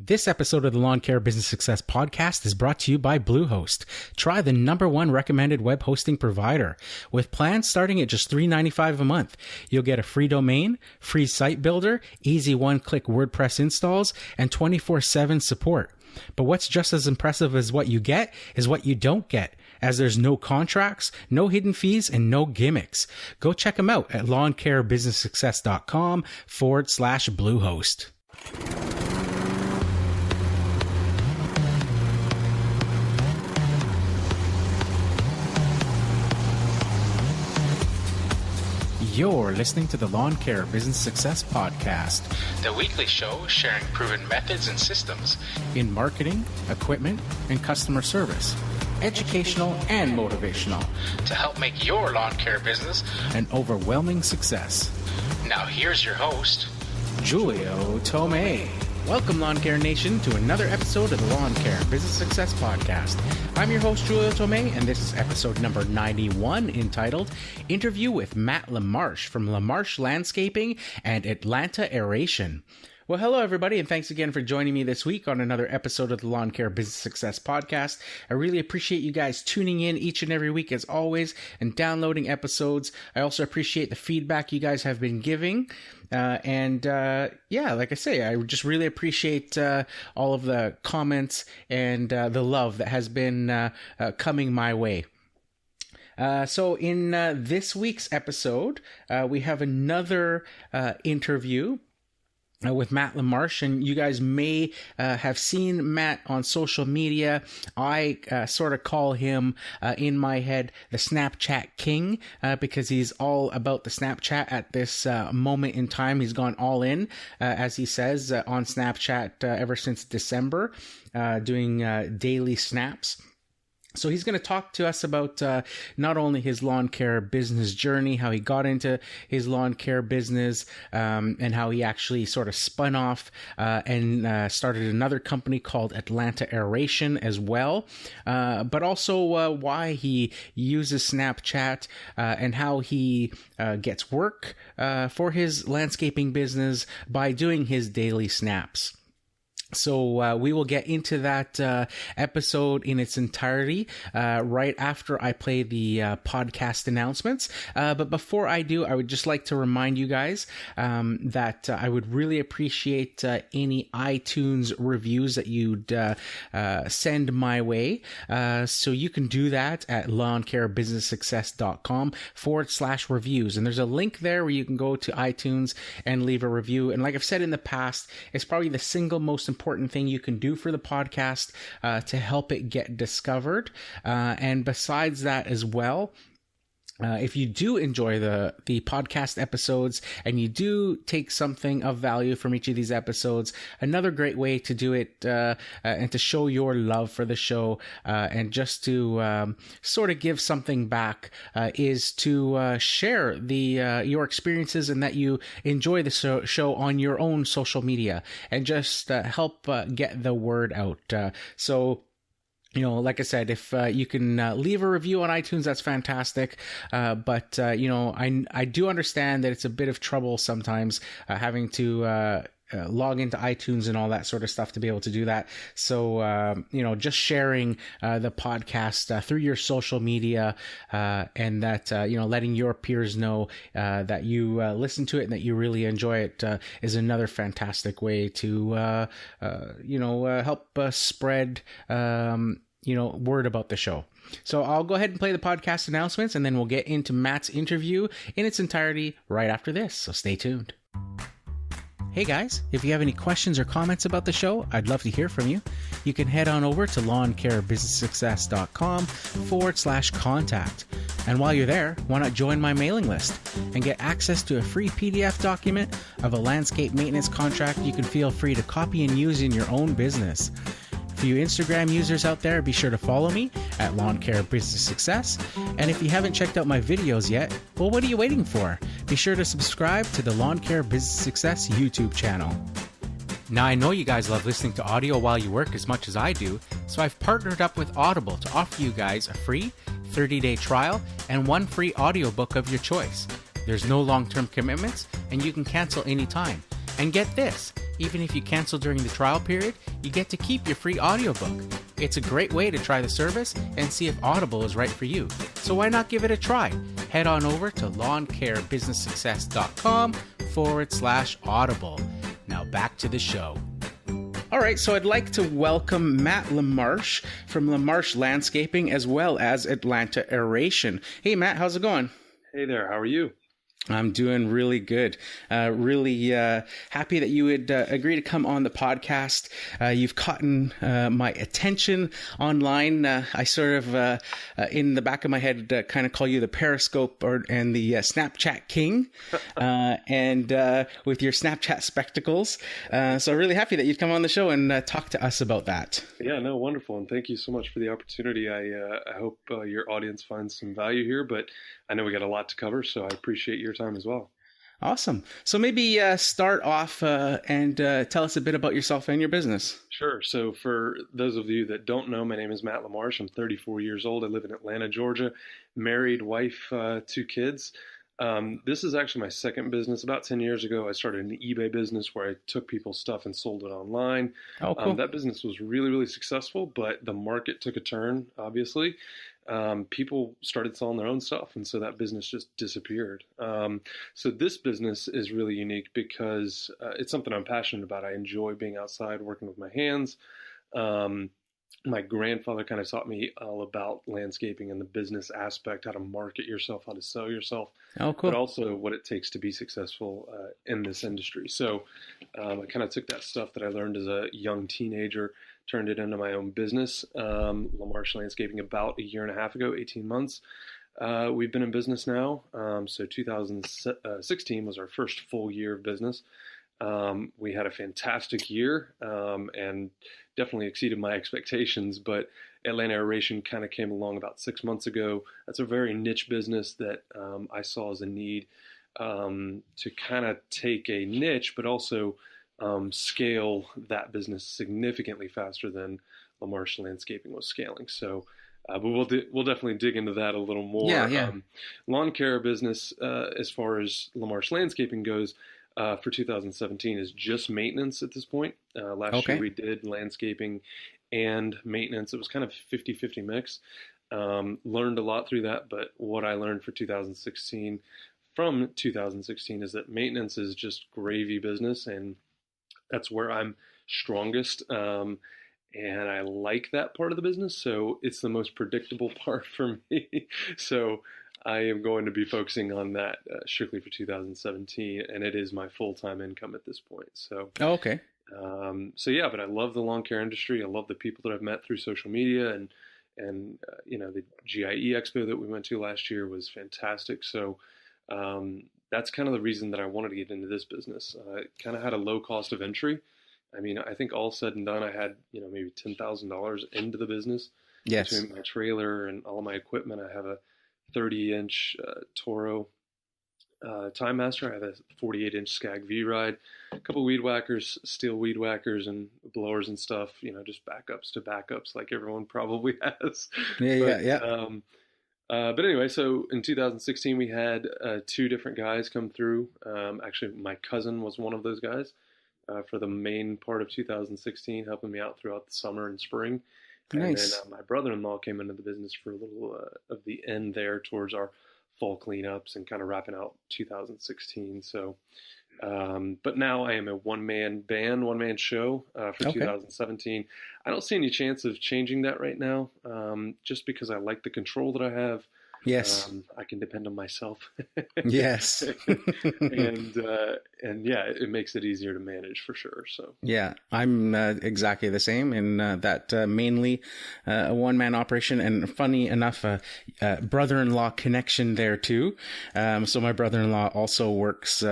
This episode of the Lawn Care Business Success Podcast is brought to you by Bluehost. Try the #1 recommended web hosting provider. With plans starting at just $3.95 a month, you'll get a free domain, free site builder, easy one-click WordPress installs, and 24/7 support. But what's just as impressive as what you get is what you don't get, as there's no contracts, no hidden fees, and no gimmicks. Go check them out at lawncarebusinesssuccess.com/Bluehost. You're listening to the Lawn Care Business Success Podcast, the weekly show sharing proven methods and systems in marketing, equipment, and customer service, educational and motivational, to help make your lawn care business an overwhelming success. Now here's your host, Julio Tomei. Welcome, Lawn Care Nation, to another episode of the Lawn Care Business Success Podcast. I'm your host, Julio Tomei, and this is episode number 91, entitled Interview with Matt LaMarsh from LaMarsh Landscaping and Atlanta Aeration. Well, hello, everybody, and thanks again for joining me this week on another episode of the Lawn Care Business Success Podcast. I really appreciate you guys tuning in each and every week, as always, and downloading episodes. I also appreciate the feedback you guys have been giving. Like I say, I just really appreciate all of the comments and the love that has been coming my way. So in this week's episode, we have another interview with Matt LaMarsh, and you guys may have seen Matt on social media. I sort of call him, in my head, the Snapchat King, because he's all about the Snapchat at this moment in time. He's gone all in, as he says, on Snapchat ever since December, doing daily snaps. So he's going to talk to us about not only his lawn care business journey, how he got into his lawn care business, and how he actually sort of spun off and started another company called Atlanta Aeration as well, but also why he uses Snapchat and how he gets work for his landscaping business by doing his daily snaps. So we will get into that episode in its entirety right after I play the podcast announcements. But before I do, I would just like to remind you guys that I would really appreciate any iTunes reviews that you'd send my way. So you can do that at lawncarebusinesssuccess.com/reviews. And there's a link there where you can go to iTunes and leave a review. And like I've said in the past, it's probably the single most important thing you can do for the podcast to help it get discovered. And besides that as well, if you do enjoy the podcast episodes and you do take something of value from each of these episodes, another great way to do it and to show your love for the show and just to sort of give something back is to share your experiences and that you enjoy the show on your own social media and just help get the word out. Like I said, if you can leave a review on iTunes, that's fantastic. But I do understand that it's a bit of trouble sometimes having to log into iTunes and all that sort of stuff to be able to do that. So, just sharing the podcast through your social media and that, letting your peers know that you listen to it and that you really enjoy it is another fantastic way to, help spread word about the show. So I'll go ahead and play the podcast announcements, and then we'll get into Matt's interview in its entirety right after this. So stay tuned. Hey guys, if you have any questions or comments about the show, I'd love to hear from you. You can head on over to lawncarebusinesssuccess.com/contact. And while you're there, why not join my mailing list and get access to a free PDF document of a landscape maintenance contract you can feel free to copy and use in your own business. For you Instagram users out there, be sure to follow me at Lawn Care Business Success. And if you haven't checked out my videos yet, well, what are you waiting for? Be sure to subscribe to the Lawn Care Business Success YouTube channel. Now, I know you guys love listening to audio while you work as much as I do, so I've partnered up with Audible to offer you guys a free 30-day trial and one free audiobook of your choice. There's no long-term commitments, and you can cancel anytime. And get this, Even if you cancel during the trial period, you get to keep your free audiobook. It's a great way to try the service and see if Audible is right for you. So why not give it a try? Head on over to lawncarebusinesssuccess.com/audible. Now back to the show. All right, so I'd like to welcome Matt LaMarsh from LaMarsh Landscaping as well as Atlanta Aeration. Hey, Matt, how's it going? Hey there, how are you? I'm doing really good. Really happy that you would agree to come on the podcast. You've caught my attention online. I sort of, in the back of my head, kind of call you the Periscope and the Snapchat king, and with your Snapchat spectacles. So really happy that you'd come on the show and talk to us about that. Yeah, no, wonderful. And thank you so much for the opportunity. I hope your audience finds some value here, but I know we got a lot to cover, so I appreciate your time as well. Awesome. So maybe start off and tell us a bit about yourself and your business. Sure. So for those of you that don't know, my name is Matt LaMarsh. I'm 34 years old. I live in Atlanta, Georgia. Married, wife, 2 kids. This is actually my second business. About 10 years ago, I started an eBay business where I took people's stuff and sold it online. Oh, cool. That business was really, really successful, but the market took a turn, obviously. People started selling their own stuff, and so that business just disappeared. So this business is really unique because it's something I'm passionate about. I enjoy being outside, working with my hands. My grandfather kind of taught me all about landscaping and the business aspect, how to market yourself, how to sell yourself, but also what it takes to be successful in this industry. So I kind of took that stuff that I learned as a young teenager, turned it into my own business, LaMarsh Landscaping, about a year and a half ago, 18 months. We've been in business now. So 2016 was our first full year of business. We had a fantastic year and definitely exceeded my expectations, but Atlanta Aeration kind of came along about 6 months ago. That's a very niche business that I saw as a need to kind of take a niche, but also scale that business significantly faster than LaMarsh Landscaping was scaling. So but we'll definitely dig into that a little more. Yeah. Lawn care business, as far as LaMarsh Landscaping goes, for 2017 is just maintenance at this point. Last year we did landscaping and maintenance. It was kind of 50-50 mix. Learned a lot through that, but what I learned from 2016 is that maintenance is just gravy business, and that's where I'm strongest. And I like that part of the business, so it's the most predictable part for me. So I am going to be focusing on that strictly for 2017, and it is my full-time income at this point. So, so yeah, but I love the lawn care industry. I love the people that I've met through social media, and the GIE Expo that we went to last year was fantastic. So that's kind of the reason that I wanted to get into this business. It kind of had a low cost of entry. I mean, I think all said and done, I had maybe $10,000 into the business. Yes. Between my trailer and all of my equipment, I have a 30-inch Toro Time Master. I have a 48-inch Skag V-Ride, a couple weed whackers, steel weed whackers, and blowers and stuff. Just backups to backups, like everyone probably has. But anyway, so in 2016 we had 2 different guys come through. Actually, my cousin was one of those guys for the main part of 2016, helping me out throughout the summer and spring. Nice. And then my brother-in-law came into the business for a little of the end there towards our fall cleanups and kind of wrapping out 2016. So, but now I am a one-man show for 2017. I don't see any chance of changing that right now, just because I like the control that I have. Yes. I can depend on myself. Yes. and yeah, it makes it easier to manage for sure. So yeah, I'm exactly the same in that mainly a one-man operation, and funny enough, brother-in-law connection there too. So my brother-in-law also works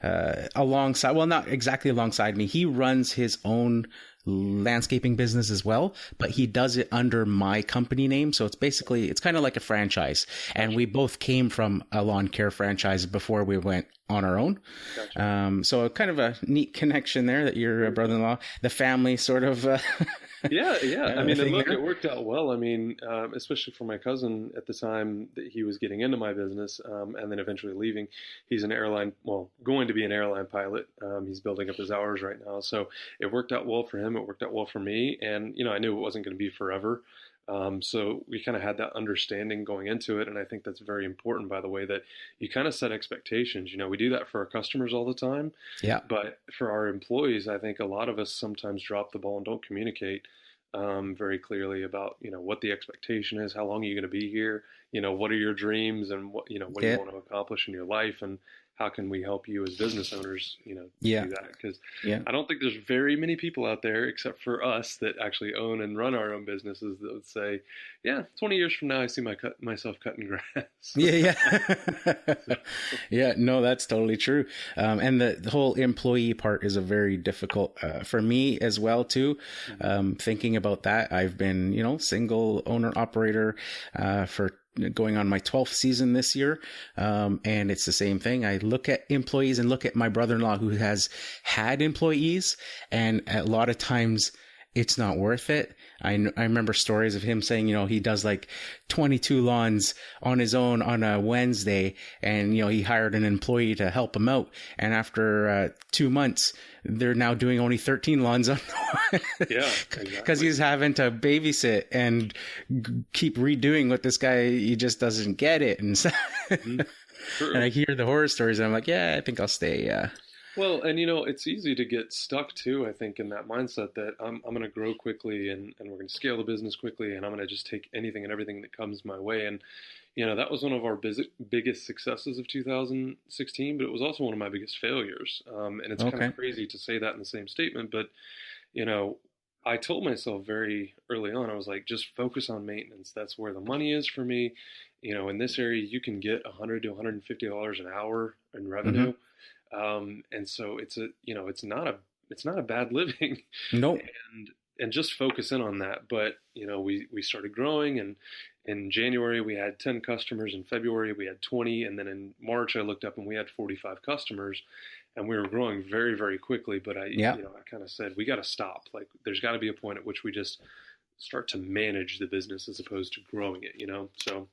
alongside, well, not exactly alongside me. He runs his own landscaping business as well, but he does it under my company name. So it's kind of like a franchise. And we both came from a lawn care franchise before we went on our own. Gotcha. So kind of a neat connection there that your brother-in-law, the family sort of. Yeah. I mean, and look, there. it worked out well. I mean, especially for my cousin at the time that he was getting into my business, and then eventually leaving. He's going to be an airline pilot. He's building up his hours right now. So it worked out well for him. It worked out well for me. And, I knew it wasn't going to be forever. So we kind of had that understanding going into it. And I think that's very important, by the way, that you kind of set expectations. We do that for our customers all the time. Yeah. But for our employees, I think a lot of us sometimes drop the ball and don't communicate very clearly about, what the expectation is, how long are you going to be here, what are your dreams, and what do you want to accomplish in your life, and how can we help you as business owners, do that? Because I don't think there's very many people out there, except for us, that actually own and run our own businesses that would say, 20 years from now, I see myself cutting grass. Yeah. Yeah, no, that's totally true. And the whole employee part is a very difficult, for me as well, too. Thinking about that, I've been, single owner operator, for going on my 12th season this year. And it's the same thing. I look at employees and look at my brother-in-law who has had employees, and a lot of times it's not worth it. I remember stories of him saying, he does like 22 lawns on his own on a Wednesday, and, he hired an employee to help him out. And after 2 months, they're now doing only 13 lawns on Yeah, exactly. Because he's having to babysit and keep redoing what this guy, he just doesn't get it. And so, and I hear the horror stories, and I'm like, I think I'll stay. Well, and it's easy to get stuck too, I think, in that mindset that I'm going to grow quickly, and we're going to scale the business quickly, and I'm going to just take anything and everything that comes my way. And, that was one of our biggest successes of 2016, but it was also one of my biggest failures. And it's kind of crazy to say that in the same statement, but, I told myself very early on, I was like, just focus on maintenance. That's where the money is for me. In this area, you can get $100 to $150 an hour in revenue. And so it's not a bad living. Nope. And just focus in on that. But, we started growing, and in January we had 10 customers. In February we had 20. And then in March I looked up and we had 45 customers, and we were growing very, very quickly. But I kind of said, we got to stop. Like, there's got to be a point at which we just start to manage the business as opposed to growing it, So,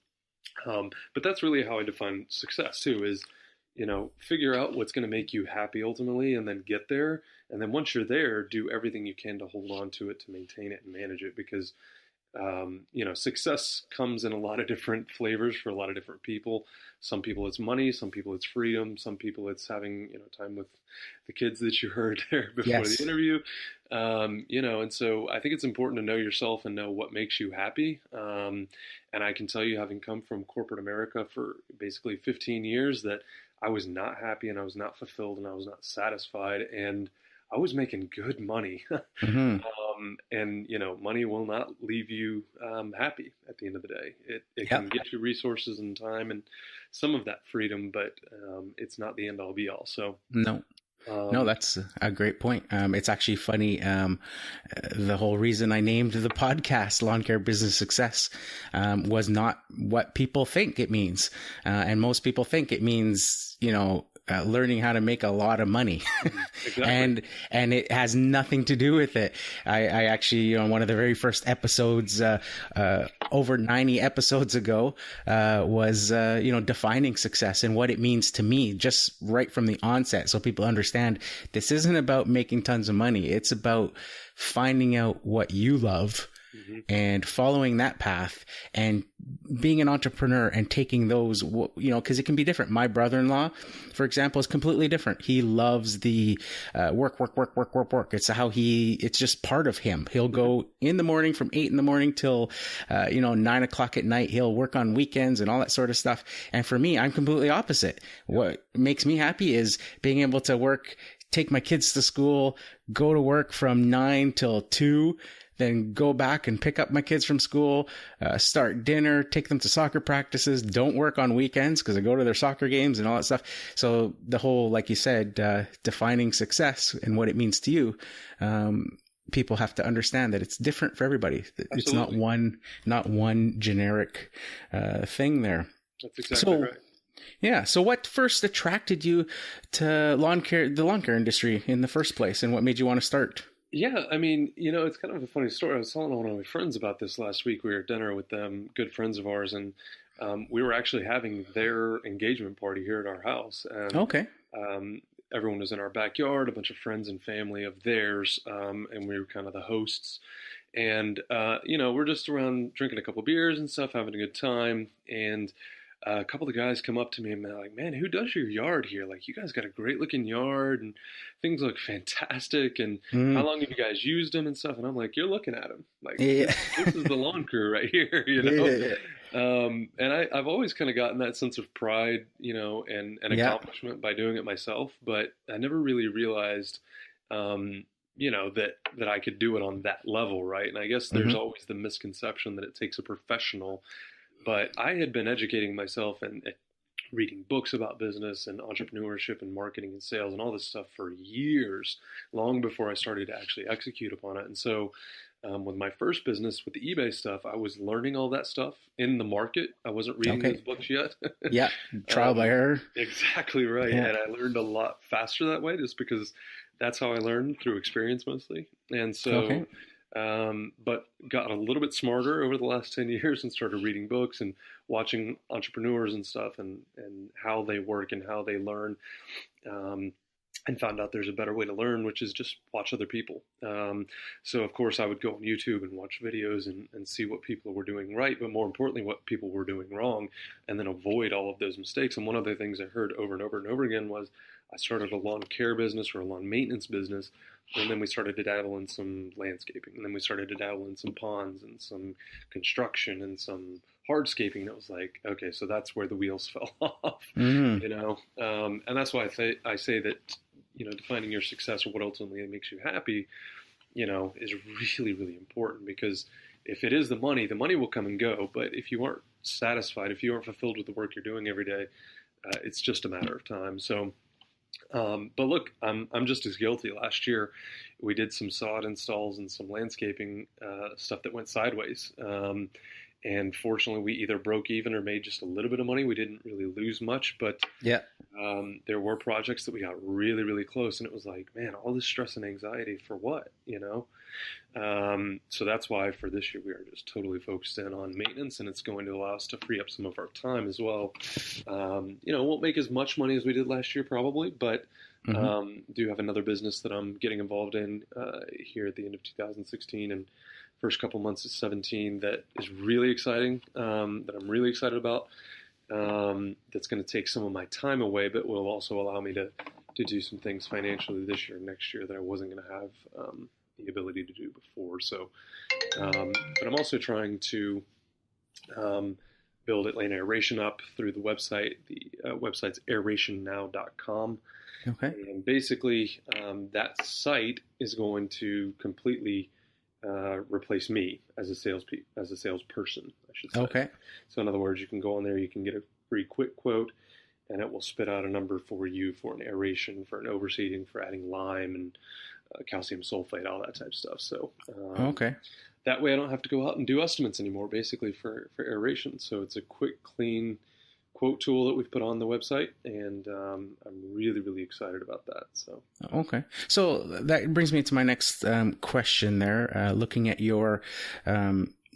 but that's really how I define success too, is, figure out what's going to make you happy ultimately, and then get there. And then once you're there, do everything you can to hold on to it, to maintain it and manage it. Because, success comes in a lot of different flavors for a lot of different people. Some people it's money, some people it's freedom, some people it's having, time with the kids that you heard there before the interview. And so I think it's important to know yourself and know what makes you happy. And I can tell you, having come from corporate America for basically 15 years, that I was not happy, and I was not fulfilled, and I was not satisfied, and I was making good money. And, money will not leave you happy at the end of the day. It can get you resources and time and some of that freedom, but it's not the end all be all. So no, that's a great point. It's actually funny. The whole reason I named the podcast Lawn Care Business Success was not what people think it means. And most people think it means, learning how to make a lot of money. Exactly. and it has nothing to do with it. I actually, one of the very first episodes, over 90 episodes ago, was, defining success and what it means to me, just right from the onset. So people understand this isn't about making tons of money. It's about finding out what you love and following that path and being an entrepreneur and taking those, because it can be different. My brother-in-law, for example, is completely different. He loves the work. It's just part of him. He'll go in the morning from 8 a.m. till, 9 o'clock at night. He'll work on weekends and all that sort of stuff. And for me, I'm completely opposite. What makes me happy is being able to work, take my kids to school, go to work from 9 till 2, then go back and pick up my kids from school, start dinner, take them to soccer practices, don't work on weekends because I go to their soccer games and all that stuff. So the whole, like you said, defining success and what it means to you, people have to understand that it's different for everybody. Absolutely. It's not one generic thing there. That's exactly right. Yeah. So what first attracted you to the lawn care industry in the first place, and what made you want to start? Yeah, I mean, it's kind of a funny story. I was telling one of my friends about this last week. We were at dinner with them, good friends of ours, and we were actually having their engagement party here at our house. And Okay. everyone was in our backyard, a bunch of friends and family of theirs, and we were kind of the hosts. And, we're just around drinking a couple beers and stuff, having a good time. And a couple of guys come up to me and they're like, man, who does your yard here? Like, you guys got a great looking yard and things look fantastic. And how long have you guys used them and stuff? And I'm like, you're looking at them. Like, Yeah. this is the lawn crew right here, you know? Yeah. And I've always kind of gotten that sense of pride, and accomplishment by doing it myself. But I never really realized, that I could do it on that level, right? And I guess there's always the misconception that it takes a professional. But I had been educating myself and reading books about business and entrepreneurship and marketing and sales and all this stuff for years, long before I started to actually execute upon it. And so with my first business, with the eBay stuff, I was learning all that stuff in the market. I wasn't reading those books yet. Yeah, trial by error. Exactly right. Yeah. And I learned a lot faster that way just because that's how I learned, through experience mostly. And so... but got a little bit smarter over the last 10 years and started reading books and watching entrepreneurs and stuff and how they work and how they learn, and found out there's a better way to learn, which is just watch other people. So of course I would go on YouTube and watch videos and see what people were doing right, but more importantly, what people were doing wrong, and then avoid all of those mistakes. And one of the things I heard over and over and over again was, I started a lawn care business or a lawn maintenance business, and then we started to dabble in some landscaping, and then we started to dabble in some ponds and some construction and some hardscaping. And it was like, okay, so that's where the wheels fell off, and that's why I say that, defining your success or what ultimately makes you happy, is really, really important, because if it is the money will come and go. But if you aren't satisfied, if you aren't fulfilled with the work you're doing every day, it's just a matter of time. So, but look, I'm just as guilty. Last year, we did some sod installs and some landscaping stuff that went sideways. And fortunately, we either broke even or made just a little bit of money. We didn't really lose much, but there were projects that we got really, really close. And it was like, man, all this stress and anxiety for what, So that's why for this year, we are just totally focused in on maintenance, and it's going to allow us to free up some of our time as well. Won't make as much money as we did last year probably, but do have another business that I'm getting involved in here at the end of 2016 and first couple months of 17 that is really exciting, that I'm really excited about, that's going to take some of my time away, but will also allow me to do some things financially this year and next year that I wasn't going to have the ability to do before. So, but I'm also trying to build Atlanta Aeration up through the website. The website's aerationnow.com. Okay. And basically, that site is going to completely replace me as a salesperson, I should say. Okay. So in other words, you can go on there, you can get a free quick quote, and it will spit out a number for you for an aeration, for an overseeding, for adding lime and calcium sulfate, all that type of stuff. So that way I don't have to go out and do estimates anymore, basically for aeration. So it's a quick, clean quote tool that we've put on the website, and I'm really, really excited about that. So so that brings me to my next question there. Looking at your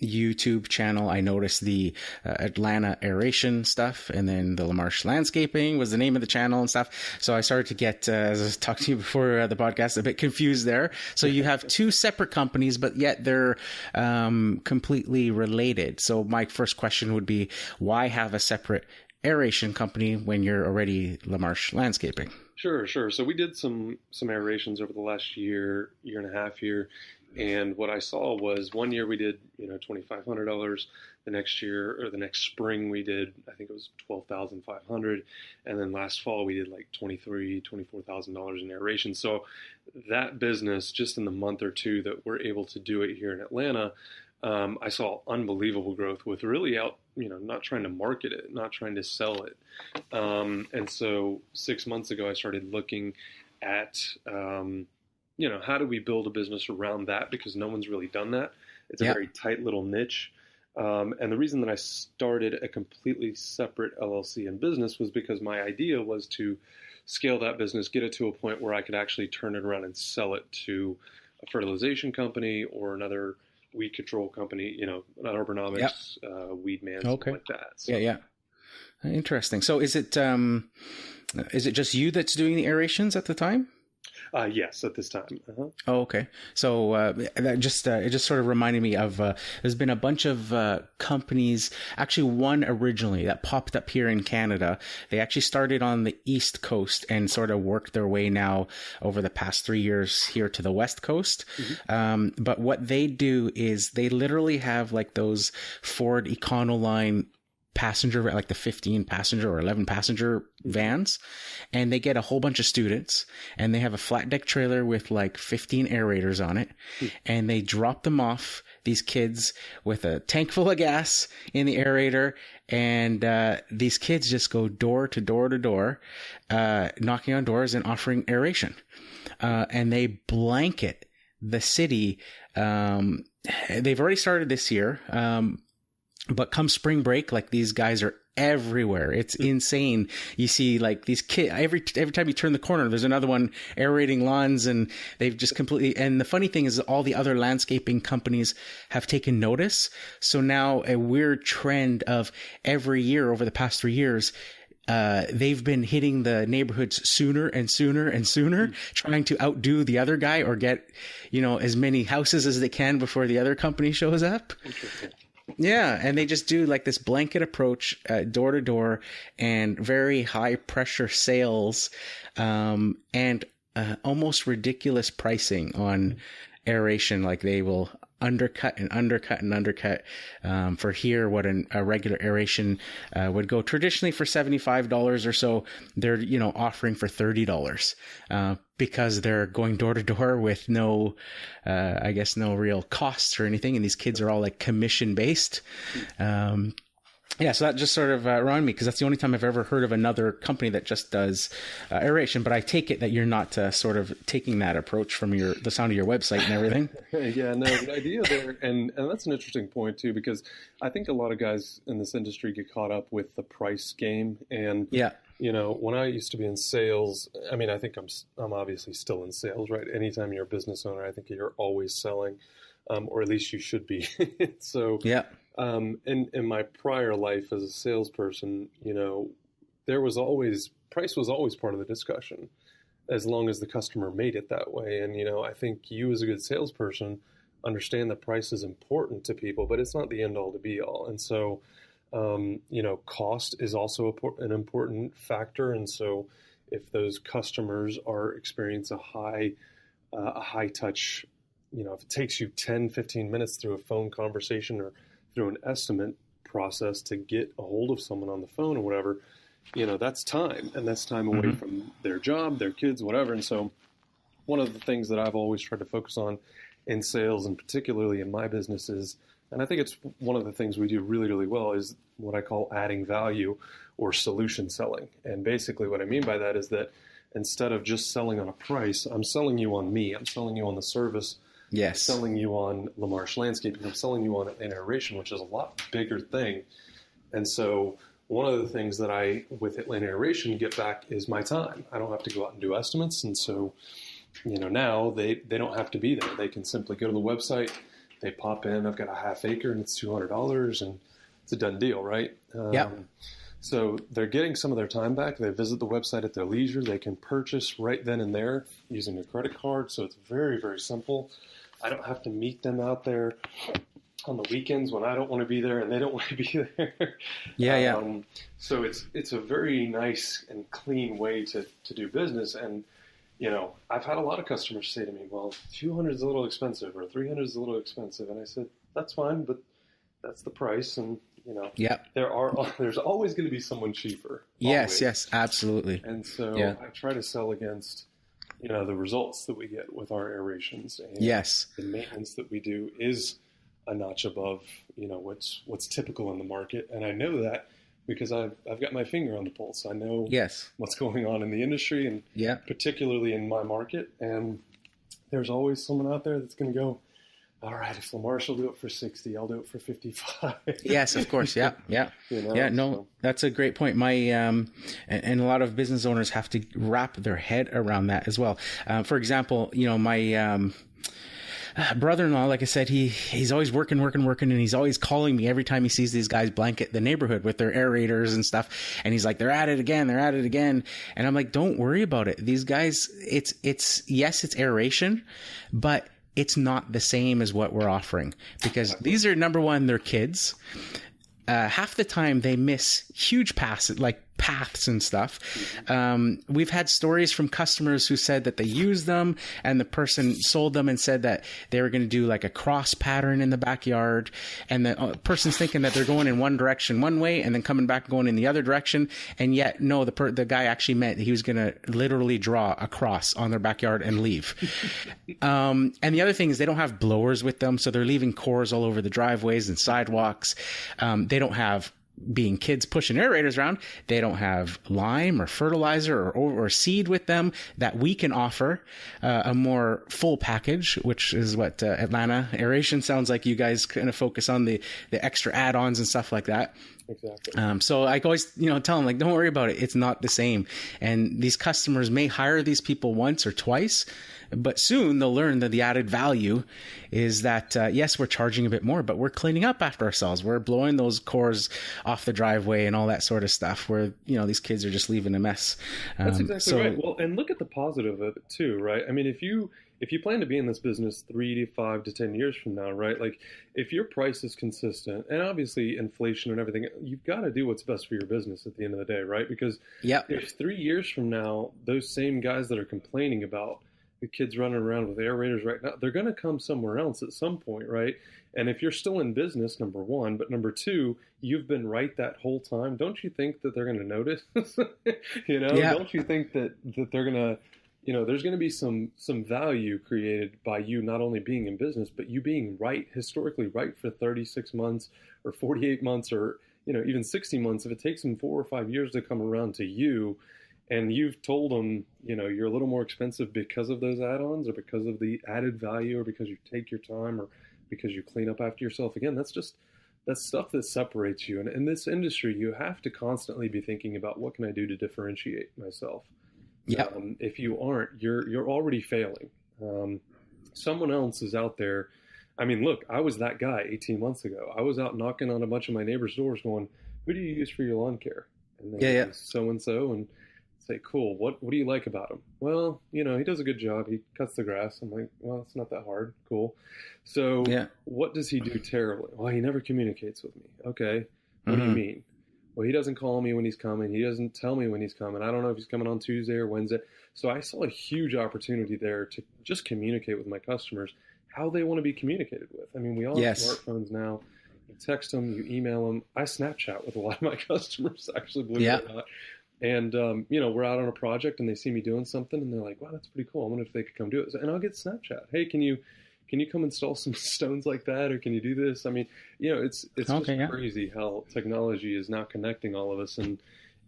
YouTube channel, I noticed the Atlanta Aeration stuff, and then the LaMarsh Landscaping was the name of the channel and stuff. So I started to get, as I was talking to you before the podcast, a bit confused there. So you have two separate companies, but yet they're completely related. So my first question would be, why have a separate aeration company when you're already LaMarsh Landscaping? Sure. So we did some aerations over the last year and a half here. And what I saw was one year we did, $2,500. The next year or the next spring we did, I think it was $12,500. And then last fall we did like $24,000 in aeration. So that business, just in the month or two that we're able to do it here in Atlanta, I saw unbelievable growth with really not trying to market it, not trying to sell it. And so 6 months ago, I started looking at, how do we build a business around that? Because no one's really done that. It's a very tight little niche. And the reason that I started a completely separate LLC in business was because my idea was to scale that business, get it to a point where I could actually turn it around and sell it to a fertilization company or another weed control company, an Urbanomics, Weed Man, something like that. So, yeah. Interesting. So is it just you that's doing the aerations at the time? Yes, at this time. Uh-huh. Oh, okay. So that just it just sort of reminded me of there's been a bunch of companies. Actually, one originally that popped up here in Canada. They actually started on the East Coast and sort of worked their way now over the past 3 years here to the West Coast. Mm-hmm. But what they do is they literally have like those Ford Econoline passenger, like the 15 passenger or 11 passenger vans, and they get a whole bunch of students and they have a flat deck trailer with like 15 aerators on it, and they drop them off, these kids, with a tank full of gas in the aerator, and these kids just go door to door to door, knocking on doors and offering aeration, and they blanket the city. They've already started this year, but come spring break, like these guys are everywhere. It's insane. You see like these kids, every time you turn the corner, there's another one aerating lawns, and they've just completely, and the funny thing is all the other landscaping companies have taken notice. So now a weird trend of every year over the past 3 years, they've been hitting the neighborhoods sooner and sooner and sooner, trying to outdo the other guy or get, as many houses as they can before the other company shows up. Yeah, and they just do like this blanket approach, door to door, and very high pressure sales, and almost ridiculous pricing on aeration. Like they will undercut and undercut and undercut. For here, what a regular aeration would go traditionally for $75 or so, they're offering for $30 because they're going door to door with no real costs or anything, and these kids are all like commission based. Yeah, so that just sort of reminded me, because that's the only time I've ever heard of another company that just does aeration. But I take it that you're not sort of taking that approach from the sound of your website and everything. Yeah, no, the idea there, and that's an interesting point too, because I think a lot of guys in this industry get caught up with the price game. And when I used to be in sales, I mean, I think I'm obviously still in sales, right? Anytime you're a business owner, I think you're always selling, or at least you should be. So yeah. In my prior life as a salesperson, price was always part of the discussion, as long as the customer made it that way. And, I think you as a good salesperson understand that price is important to people, but it's not the end all to be all. And so, cost is also an important factor. And so if those customers are experiencing a high touch, if it takes you 10, 15 minutes through a phone conversation or through an estimate process to get a hold of someone on the phone or whatever, that's time, and that's time away from their job, their kids, whatever. And so one of the things that I've always tried to focus on in sales, and particularly in my business, is, and I think it's one of the things we do really, really well, is what I call adding value or solution selling. And basically what I mean by that is that instead of just selling on a price, I'm selling you on me. I'm selling you on the service. Yes. I'm selling you on LaMarsh Landscaping. I'm selling you on an aeration, which is a lot bigger thing. And so one of the things that I, with Atlanta Aeration, get back is my time. I don't have to go out and do estimates. And so, now they don't have to be there. They can simply go to the website. They pop in, I've got a half acre and it's $200, and it's a done deal, right? So they're getting some of their time back. They visit the website at their leisure. They can purchase right then and there using a credit card. So it's very, very simple. I don't have to meet them out there on the weekends when I don't want to be there and they don't want to be there. So it's a very nice and clean way to do business. And, I've had a lot of customers say to me, well, 200 is a little expensive, or 300 is a little expensive. And I said, that's fine, but that's the price. And, there's always going to be someone cheaper. Always. Yes, absolutely. And so I try to sell against, the results that we get with our aerations. And the maintenance that we do is a notch above, what's typical in the market. And I know that because I've got my finger on the pulse. I know what's going on in the industry, and particularly in my market. And there's always someone out there that's going to go, all right, if LaMarsh will do it for 60, I'll do it for 55. Yes, of course. Yeah. No, that's a great point. My, and a lot of business owners have to wrap their head around that as well. For example, my, brother-in-law, like I said, he's always working, and he's always calling me every time he sees these guys blanket the neighborhood with their aerators and stuff. And he's like, they're at it again. And I'm like, don't worry about it. These guys, yes, it's aeration, but it's not the same as what we're offering, because these are, number one, they're kids. Half the time they miss huge paths and stuff. We've had stories from customers who said that they used them and the person sold them and said that they were going to do like a cross pattern in the backyard. And the person's thinking that they're going in one direction one way and then coming back going in the other direction. And yet, no, the guy actually meant he was going to literally draw a cross on their backyard and leave. And the other thing is they don't have blowers with them. So they're leaving cores all over the driveways and sidewalks. They don't have, being kids pushing aerators around, they don't have lime or fertilizer or seed with them that we can offer a more full package, which is what Atlanta Aeration sounds like. You guys kind of focus on the extra add-ons and stuff like that. Exactly. So I always, tell them, like, don't worry about it. It's not the same. And these customers may hire these people once or twice, but soon they'll learn that the added value is that, yes, we're charging a bit more, but we're cleaning up after ourselves. We're blowing those cores off the driveway and all that sort of stuff where, these kids are just leaving a mess. That's exactly right. Well, and look at the positive of it too, right? I mean, if you plan to be in this business 3 to 5 to 10 years from now, right? Like if your price is consistent, and obviously inflation and everything, you've got to do what's best for your business at the end of the day, right? Because if 3 years from now, those same guys that are complaining about the kids running around with aerators right now, they're going to come somewhere else at some point, right? And if you're still in business, number one, but number two, you've been right that whole time, don't you think that they're going to notice? Don't you think that they're going to, there's going to be some value created by you not only being in business, but you being right, historically right for 36 months or 48 months or, even 60 months. If it takes them 4 or 5 years to come around to you and you've told them, you're a little more expensive because of those add-ons or because of the added value or because you take your time or because you clean up after yourself. Again, that's stuff that separates you. And in this industry, you have to constantly be thinking about what can I do to differentiate myself? Yeah. If you aren't, you're already failing. Someone else is out there. I mean, look, I was that guy 18 months ago. I was out knocking on a bunch of my neighbors' doors going, who do you use for your lawn care? And then so-and-so, and say, cool, what do you like about him? Well, he does a good job. He cuts the grass. I'm like, well, it's not that hard. Cool. So what does he do terribly? Well, he never communicates with me. Okay. What do you mean? Well, he doesn't call me when he's coming. He doesn't tell me when he's coming. I don't know if he's coming on Tuesday or Wednesday. So I saw a huge opportunity there to just communicate with my customers how they want to be communicated with. I mean, we all have smartphones now. You text them, you email them. I Snapchat with a lot of my customers, actually, believe it or not. And, we're out on a project and they see me doing something and they're like, wow, that's pretty cool. I wonder if they could come do it. And I'll get Snapchat. Hey, can you come install some stones like that? Or can you do this? I mean, it's just crazy how technology is now connecting all of us. And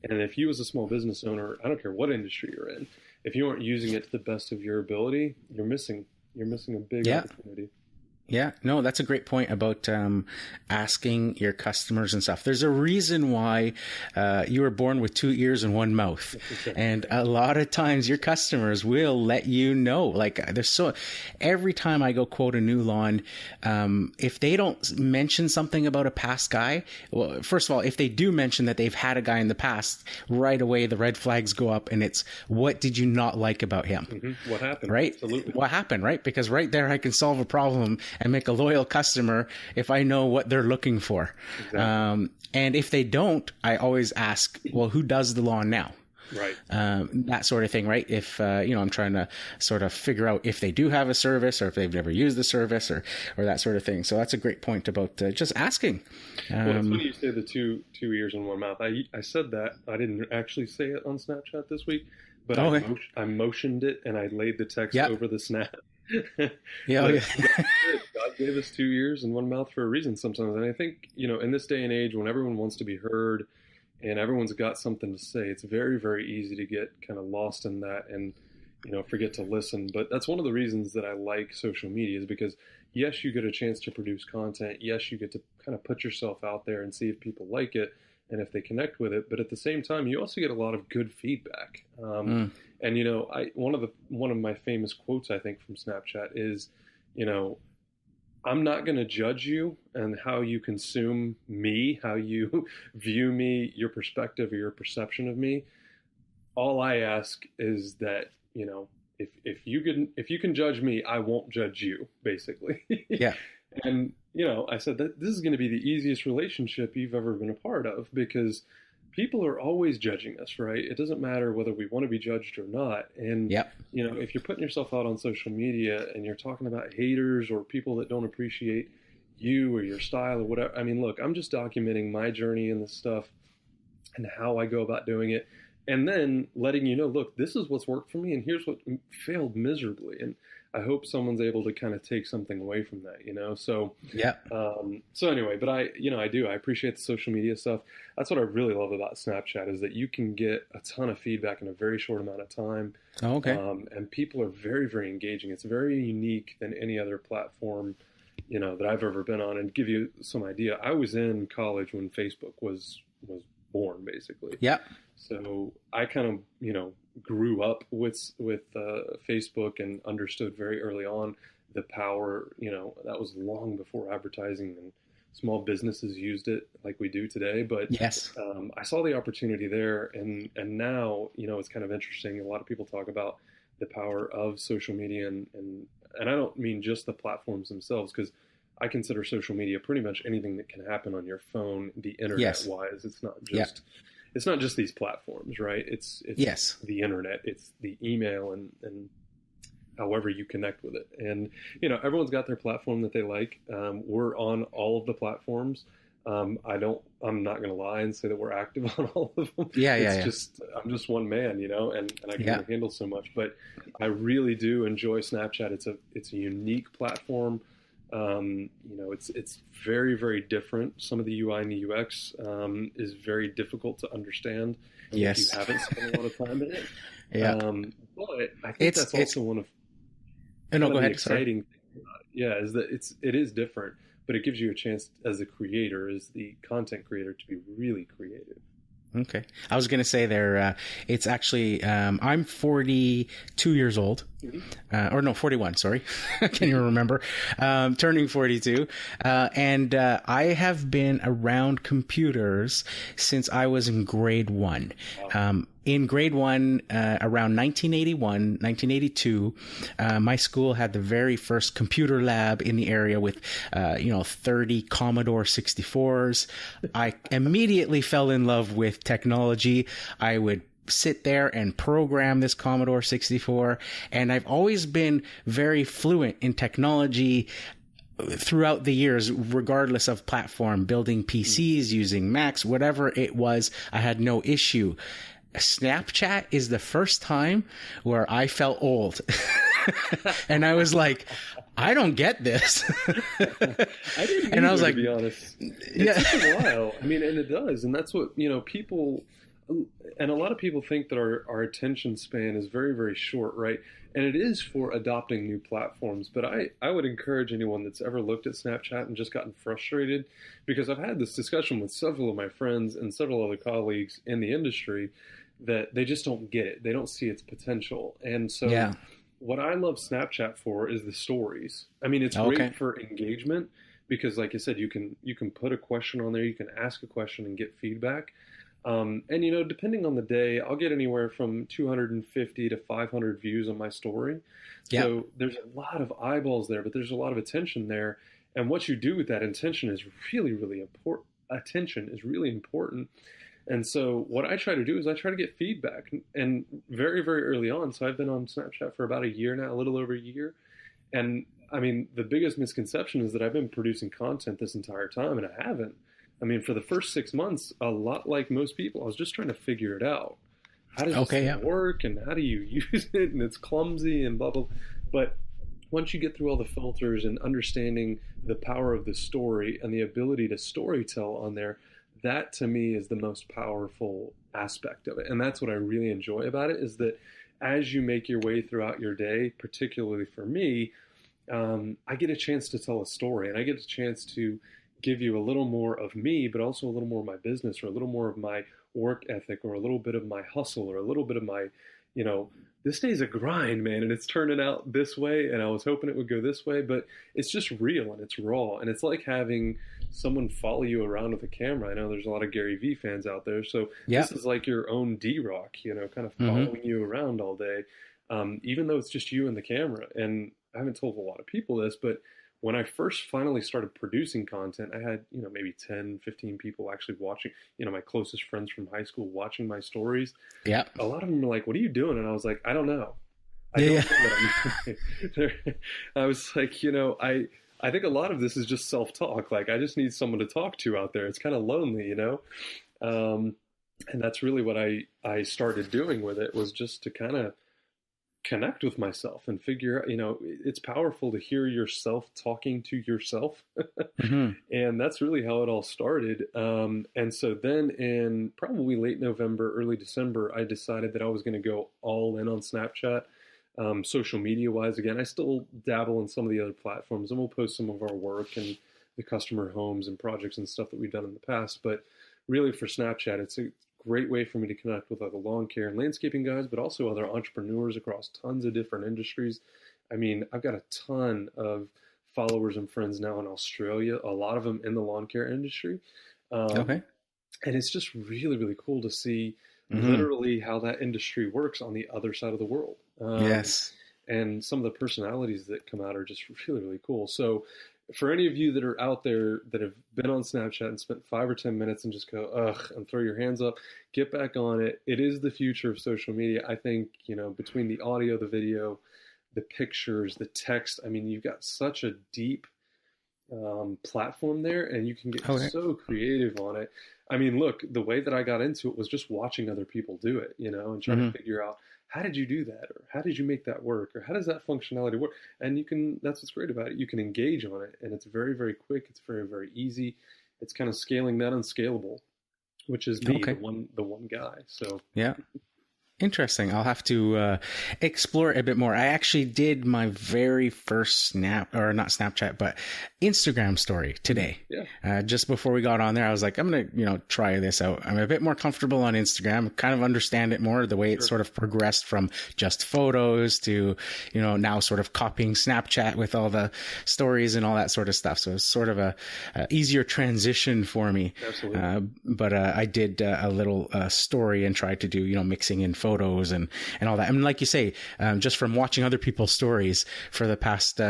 if you as a small business owner, I don't care what industry you're in, if you aren't using it to the best of your ability, you're missing a big opportunity. Yeah, no, that's a great point about asking your customers and stuff. There's a reason why you were born with 2 ears and 1 mouth. And a lot of times your customers will let you know. Like every time I go quote a new lawn, if they don't mention something about a past guy, well, first of all, if they do mention that they've had a guy in the past, right away the red flags go up and it's, what did you not like about him? Mm-hmm. What happened? Right? Absolutely. What happened, right? Because right there I can solve a problem and make a loyal customer if I know what they're looking for. Exactly. And if they don't, I always ask, well, who does the lawn now? Right. That sort of thing, right? If, I'm trying to sort of figure out if they do have a service or if they've never used the service or that sort of thing. So that's a great point about just asking. Well, it's funny you say the two ears and 1 mouth. I said that. I didn't actually say it on Snapchat this week, but I motioned it and I laid the text over the snap. God gave us 2 ears and 1 mouth for a reason sometimes. And I think, in this day and age when everyone wants to be heard and everyone's got something to say, it's very, very easy to get kind of lost in that and, forget to listen. But that's one of the reasons that I like social media is because yes, you get a chance to produce content. Yes, you get to kind of put yourself out there and see if people like it and if they connect with it. But at the same time, you also get a lot of good feedback. And, you know, one of my famous quotes, I think, from Snapchat is, you know, I'm not going to judge you and how you consume me, how you view me, your perspective or your perception of me. All I ask is that, you know, if you can judge me, I won't judge you, basically. Yeah. And, you know, I said that this is going to be the easiest relationship you've ever been a part of, because people are always judging us, right? It doesn't matter whether we want to be judged or not. And, you know, if you're putting yourself out on social media and you're talking about haters or people that don't appreciate you or your style or whatever, I mean, look, I'm just documenting my journey in this stuff and how I go about doing it. And then letting you know, look, this is what's worked for me and here's what failed miserably. And I hope someone's able to kind of take something away from that, you know? So, so anyway, but I appreciate the social media stuff. That's what I really love about Snapchat, is that you can get a ton of feedback in a very short amount of time. Oh, okay. And people are very, very engaging. It's very unique than any other platform, you know, that I've ever been on. And to give you some idea, I was in college when Facebook was born, basically. Yeah. So I kind of, you know, grew up with Facebook and understood very early on the power, you know, that was long before advertising and small businesses used it like we do today. But yes, I saw the opportunity there. And now, you know, it's kind of interesting. A lot of people talk about the power of social media and I don't mean just the platforms themselves, because I consider social media pretty much anything that can happen on your phone, the internet wise. It's not just it's not just these platforms, right? It's the internet, it's the email and however you connect with it. And, you know, everyone's got their platform that they like. We're on all of the platforms. I'm not going to lie and say that we're active on all of them. I'm just one man, you know, and I can only handle so much, but I really do enjoy Snapchat. It's a unique platform. You know, it's very, very different. Some of the UI and the UX is very difficult to understand if you haven't spent a lot of time in it. But I think that's also one of the exciting things about it. Yeah, is that it is different, but it gives you a chance as a creator, as the content creator, to be really creative. Okay. I was going to say there, it's actually, I'm 42 years old, or no, 41, sorry. Can you remember? Turning 42. And I have been around computers since I was in grade 1. Wow. In grade 1, around 1982, my school had the very first computer lab in the area with, 30 Commodore 64s. I immediately fell in love with technology. I would sit there and program this Commodore 64, and I've always been very fluent in technology throughout the years, regardless of platform, building PCs, using Macs, whatever it was, I had no issue. Snapchat is the first time where I felt old. And I was like, I don't get this. I didn't either, I was like, to be honest. It took a while. I mean, and it does. And that's what, you know, people, and a lot of people think that our attention span is very, very short, right? And it is for adopting new platforms. But I would encourage anyone that's ever looked at Snapchat and just gotten frustrated, because I've had this discussion with several of my friends and several other colleagues in the industry, that they just don't get it. They don't see its potential. And so what I love Snapchat for is the stories. I mean, it's great for engagement, because like I said, you can put a question on there, you can ask a question and get feedback. And, you know, depending on the day, I'll get anywhere from 250 to 500 views on my story. So there's a lot of eyeballs there, but there's a lot of attention there. And what you do with that intention is really, really important. Attention is really important. And so what I try to do is I try to get feedback, and very, very early on. So I've been on Snapchat for about a year now, a little over a year. And I mean, the biggest misconception is that I've been producing content this entire time, and I haven't. I mean, for the first 6 months, a lot like most people, I was just trying to figure it out. How does this thing work, and how do you use it? And it's clumsy and blah, blah. But once you get through all the filters and understanding the power of the story and the ability to storytell on there, that to me is the most powerful aspect of it. And that's what I really enjoy about it, is that as you make your way throughout your day, particularly for me, I get a chance to tell a story, and I get a chance to give you a little more of me, but also a little more of my business, or a little more of my work ethic, or a little bit of my hustle, or a little bit of my, this day's a grind, man, and it's turning out this way, and I was hoping it would go this way, but it's just real and it's raw, and it's like having someone follow you around with a camera. I know there's a lot of Gary Vee fans out there, so this is like your own D-Rock, kind of following you around all day, even though it's just you and the camera. And I haven't told a lot of people this, but when I first finally started producing content, I had, maybe 10, 15 people actually watching, my closest friends from high school watching my stories. Yeah. A lot of them were like, "What are you doing?" And I was like, "I don't know. I don't know what I'm doing." I was like, I think a lot of this is just self-talk. Like, I just need someone to talk to out there. It's kind of lonely, and that's really what I started doing with it, was just to kind of connect with myself and figure out, it's powerful to hear yourself talking to yourself. And that's really how it all started. And so then in probably late November, early December, I decided that I was going to go all in on Snapchat. Social media wise, again, I still dabble in some of the other platforms, and we'll post some of our work and the customer homes and projects and stuff that we've done in the past. But really for Snapchat, it's a great way for me to connect with other lawn care and landscaping guys, but also other entrepreneurs across tons of different industries. I mean, I've got a ton of followers and friends now in Australia, a lot of them in the lawn care industry. And it's just really, really cool to see literally how that industry works on the other side of the world. Yes. And some of the personalities that come out are just really, really cool. So for any of you that are out there that have been on Snapchat and spent 5 or 10 minutes and just go, ugh, and throw your hands up, get back on it. It is the future of social media. I think, between the audio, the video, the pictures, the text, I mean, you've got such a deep platform there, and you can get so creative on it. I mean, look, the way that I got into it was just watching other people do it, and trying to figure out, how did you do that? Or how did you make that work? Or how does that functionality work? And that's what's great about it. You can engage on it, and it's very, very quick. It's very, very easy. It's kind of scaling that unscalable, which is me, the one guy. So yeah. Interesting. I'll have to explore it a bit more. I actually did my very first not Snapchat, but Instagram story today. Yeah. Just before we got on there, I was like, I'm going to, try this out. I'm a bit more comfortable on Instagram, kind of understand it more, the way it sort of progressed from just photos to, now sort of copying Snapchat with all the stories and all that sort of stuff. So it's sort of a easier transition for me. Absolutely. But I did a little story and tried to do, mixing in photos and all that. I mean, like you say, just from watching other people's stories for the past,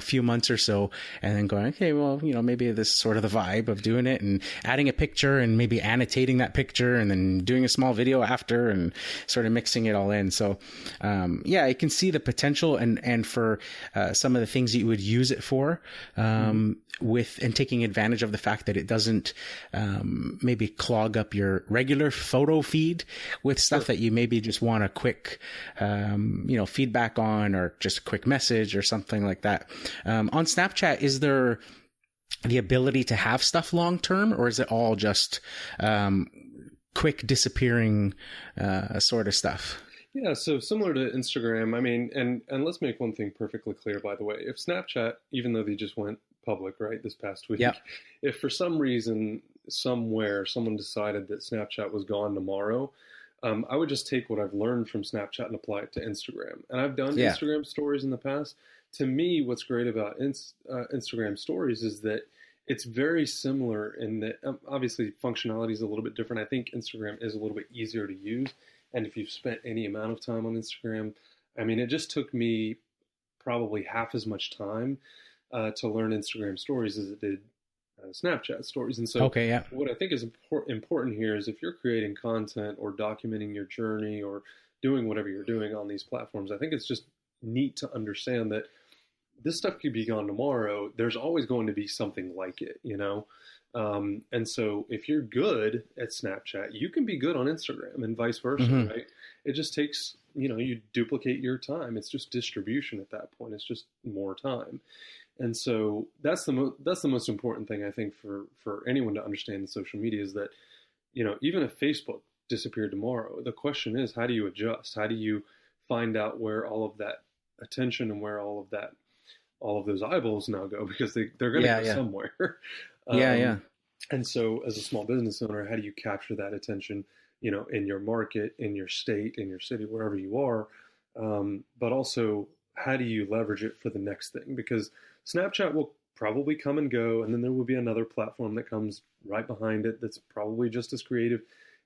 few months or so, and then going, okay, well, maybe this is sort of the vibe of doing it, and adding a picture and maybe annotating that picture and then doing a small video after and sort of mixing it all in. So, I can see the potential and for some of the things that you would use it for, and taking advantage of the fact that it doesn't maybe clog up your regular photo feed with stuff that you maybe just want a quick, feedback on, or just a quick message or something like that. On Snapchat, is there the ability to have stuff long term, or is it all just quick disappearing sort of stuff? Yeah, so similar to Instagram, I mean, and let's make one thing perfectly clear, by the way. If Snapchat, even though they just went public, right, this past week, if for some reason, somewhere, someone decided that Snapchat was gone tomorrow, I would just take what I've learned from Snapchat and apply it to Instagram. And I've done Instagram stories in the past. To me, what's great about Instagram stories is that it's very similar in that obviously functionality is a little bit different. I think Instagram is a little bit easier to use. And if you've spent any amount of time on Instagram, I mean, it just took me probably half as much time to learn Instagram stories as it did Snapchat stories. And so what I think is important here is if you're creating content or documenting your journey or doing whatever you're doing on these platforms, I think it's just neat to understand that this stuff could be gone tomorrow. There's always going to be something like it, and so if you're good at Snapchat, you can be good on Instagram and vice versa, right? It just takes, you duplicate your time. It's just distribution at that point. It's just more time. And so that's the most important thing, I think, for anyone to understand in social media is that, even if Facebook disappeared tomorrow, the question is, how do you adjust? How do you find out where all of that attention and where all of that all of those eyeballs now go, because they're going to go somewhere. And so as a small business owner, how do you capture that attention, in your market, in your state, in your city, wherever you are? But also, how do you leverage it for the next thing? Because Snapchat will probably come and go, and then there will be another platform that comes right behind it that's probably just as creative.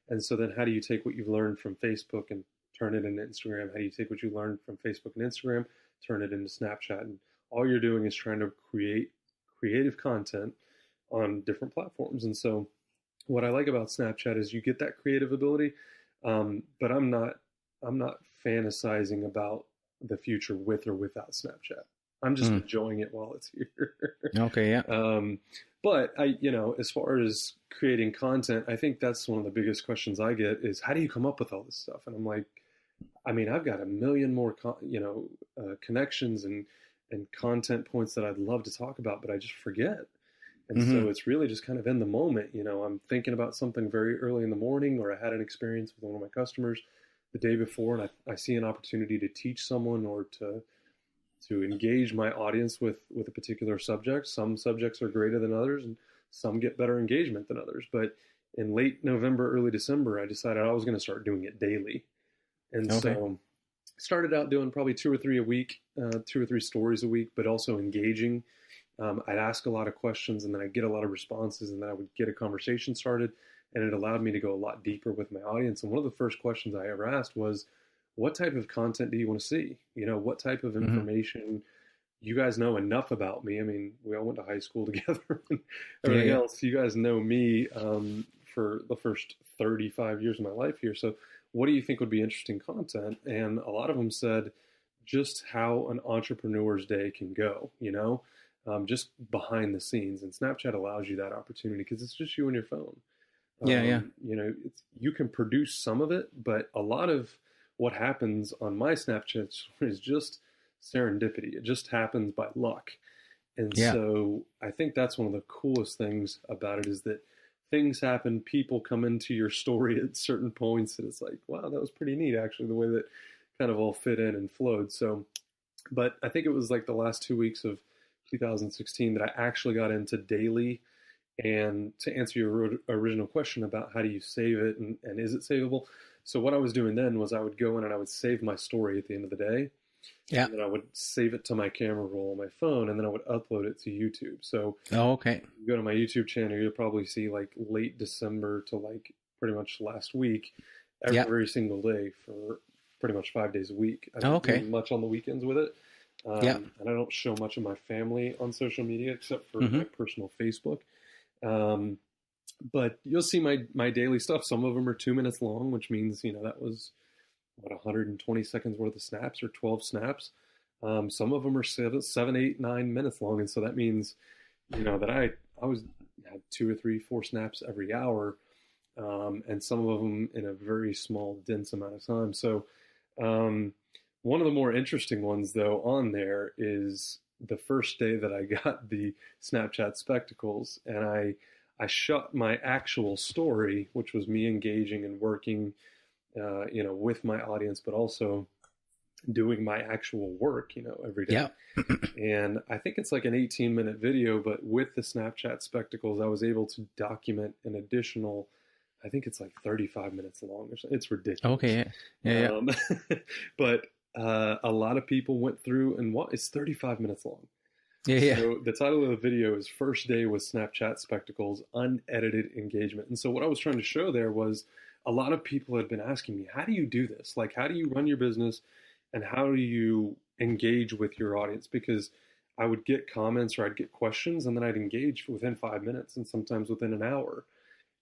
And so then how do you take what you've learned from Facebook and turn it into Instagram? How do you take what you learned from Facebook and Instagram, turn it into Snapchat? And all you're doing is trying to create creative content on different platforms. And so what I like about Snapchat is you get that creative ability, but I'm not fantasizing about the future with or without Snapchat. I'm just enjoying it while it's here. Okay, yeah. But as far as creating content, I think that's one of the biggest questions I get is, how do you come up with all this stuff? And I'm like, I've got a million more, connections and content points that I'd love to talk about, but I just forget. And so it's really just kind of in the moment. I'm thinking about something very early in the morning, or I had an experience with one of my customers the day before, and I see an opportunity to teach someone or to engage my audience with a particular subject. Some subjects are greater than others, and some get better engagement than others. But in late November, early December, I decided I was going to start doing it daily. And so started out doing probably 2 or 3 a week, 2 or 3 stories a week, but also engaging. I'd ask a lot of questions, and then I'd get a lot of responses, and then I would get a conversation started, and it allowed me to go a lot deeper with my audience. And one of the first questions I ever asked was, what type of content do you want to see? What type of information? You guys know enough about me. I mean, we all went to high school together and everything else. You guys know me for the first 35 years of my life here. So what do you think would be interesting content? And a lot of them said just how an entrepreneur's day can go, just behind the scenes. And Snapchat allows you that opportunity because it's just you and your phone. You can produce some of it, but a lot of what happens on my Snapchat is just serendipity. It just happens by luck. And so I think that's one of the coolest things about it, is that things happen, people come into your story at certain points, and it's like, wow, that was pretty neat, actually, the way that kind of all fit in and flowed. So, but I think it was like the last 2 weeks of 2016 that I actually got into daily. And to answer your original question about how do you save it and is it savable? So what I was doing then was I would go in and I would save my story at the end of the day. Yeah. And then I would save it to my camera roll on my phone, and then I would upload it to YouTube. So you go to my YouTube channel, you'll probably see like late December to like pretty much last week, every single day for pretty much 5 days a week. I don't do much on the weekends with it. And I don't show much of my family on social media except for my personal Facebook. But you'll see my daily stuff. Some of them are 2 minutes long, which means, that was 120 seconds worth of snaps or 12 snaps. Some of them are 7, 8, 9 minutes long. And so that means, that I had 2 or 3, 4 snaps every hour. And some of them in a very small, dense amount of time. So, one of the more interesting ones though on there is the first day that I got the Snapchat spectacles, and I shot my actual story, which was me engaging and working, with my audience, but also doing my actual work, every day. And I think it's like an 18-minute video, but with the Snapchat spectacles, I was able to document an additional, I think it's like 35 minutes long or something. It's ridiculous. But a lot of people went through and it's 35 minutes long. So the title of the video is First Day with Snapchat Spectacles, Unedited Engagement. And so what I was trying to show there was a lot of people had been asking me, how do you do this? Like, how do you run your business and how do you engage with your audience? Because I would get comments or I'd get questions, and then I'd engage within 5 minutes and sometimes within an hour.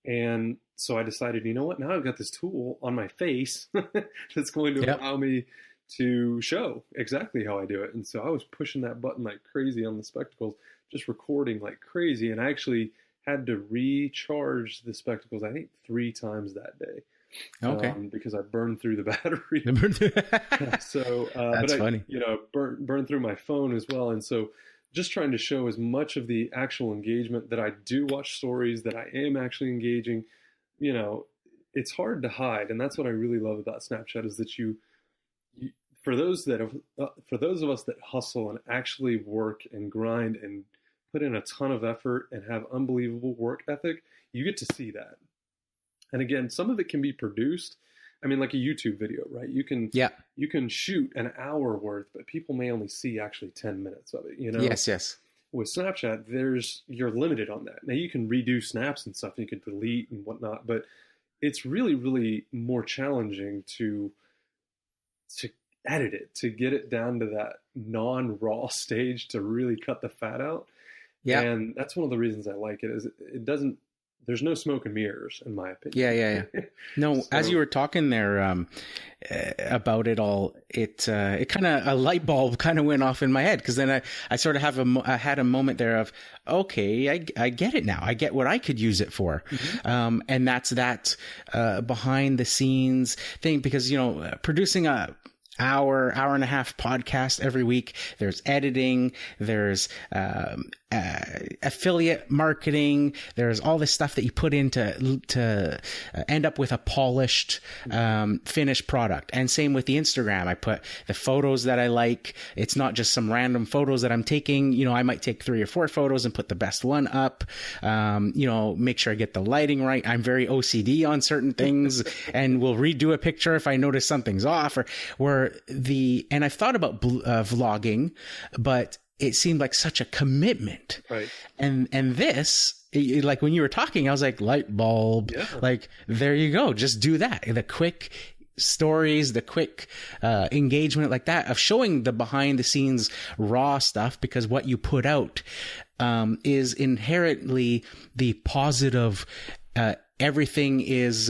And so I decided, you know what, now I've got this tool on my face that's going to allow me to show exactly how I do it. And so I was pushing that button like crazy on the spectacles, just recording like crazy. And I actually had to recharge the spectacles, I think 3 times that day. Because I burned through the battery. So, that's funny. Burned through my phone as well. And so just trying to show as much of the actual engagement that I do watch stories, that I am actually engaging, it's hard to hide. And that's what I really love about Snapchat, is that for those of us that hustle and actually work and grind and put in a ton of effort and have unbelievable work ethic, you get to see that. And again, some of it can be produced. I mean, like a YouTube video, right? You can shoot an hour worth, but people may only see actually 10 minutes of it, you know? Yes. With Snapchat, you're limited on that. Now you can redo snaps and stuff, and you can delete and whatnot, but it's really, really more challenging to edit it, to get it down to that non-raw stage, to really cut the fat out. Yeah. And that's one of the reasons I like it, is there's no smoke and mirrors, in my opinion. Yeah. No, so, as you were talking there about it all, it kind of, a light bulb kind of went off in my head, because then I sort of I had a moment there of, okay, I get it now. I get what I could use it for. Mm-hmm. And that's that behind the scenes thing, because, you know, producing a hour and a half podcast every week, there's editing, there's affiliate marketing, there's all this stuff that you put in to end up with a polished finished product. And same with the Instagram. I put the photos that I like. It's not just some random photos that I'm taking. You know, I might take 3 or 4 photos and put the best one up. You know, make sure I get the lighting right. I'm very OCD on certain things and will redo a picture if I notice something's off, and I've thought about vlogging, but it seemed like such a commitment. Right. And this, like when you were talking, I was like, light bulb, like, there you go. Just do that. The quick stories, the quick engagement like that, of showing the behind the scenes raw stuff, because what you put out is inherently the positive. Everything is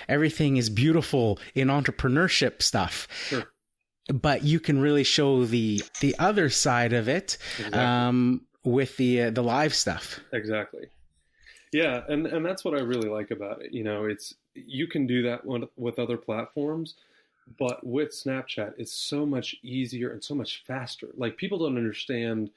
everything is beautiful in entrepreneurship stuff. Sure. But you can really show the other side of it. Exactly. With the live stuff. Exactly. Yeah, and that's what I really like about it. You know, you can do that with other platforms, but with Snapchat, it's so much easier and so much faster. Like, people don't understand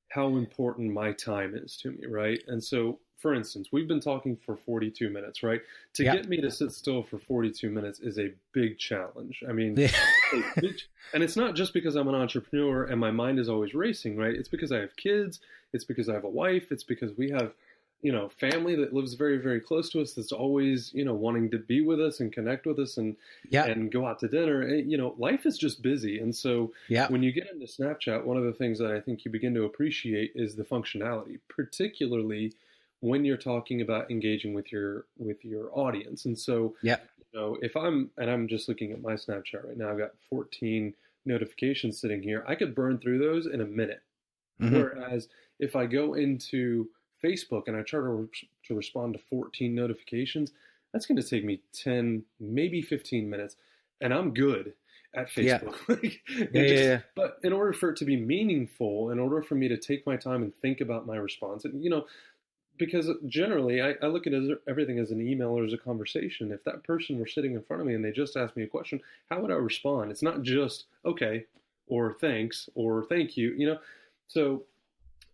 how important my time is to me, right? And so, for instance, we've been talking for 42 minutes, right? To get me to sit still for 42 minutes is a big challenge. I mean, and it's not just because I'm an entrepreneur and my mind is always racing, right? It's because I have kids. It's because I have a wife. It's because we have, family that lives very, very close to us, that's always, wanting to be with us and connect with us and go out to dinner. And, life is just busy. And so when you get into Snapchat, one of the things that I think you begin to appreciate is the functionality, particularly when you're talking about engaging with your audience. And so, if I'm just looking at my Snapchat right now, I've got 14 notifications sitting here. I could burn through those in a minute. Mm-hmm. Whereas if I go into Facebook and I try to respond to 14 notifications, that's going to take me 10, maybe 15 minutes. And I'm good at Facebook. Yeah. But in order for it to be meaningful, in order for me to take my time and think about my response, and, because generally I look at everything as an email or as a conversation. If that person were sitting in front of me and they just asked me a question, how would I respond? It's not just okay or thanks or thank you, So,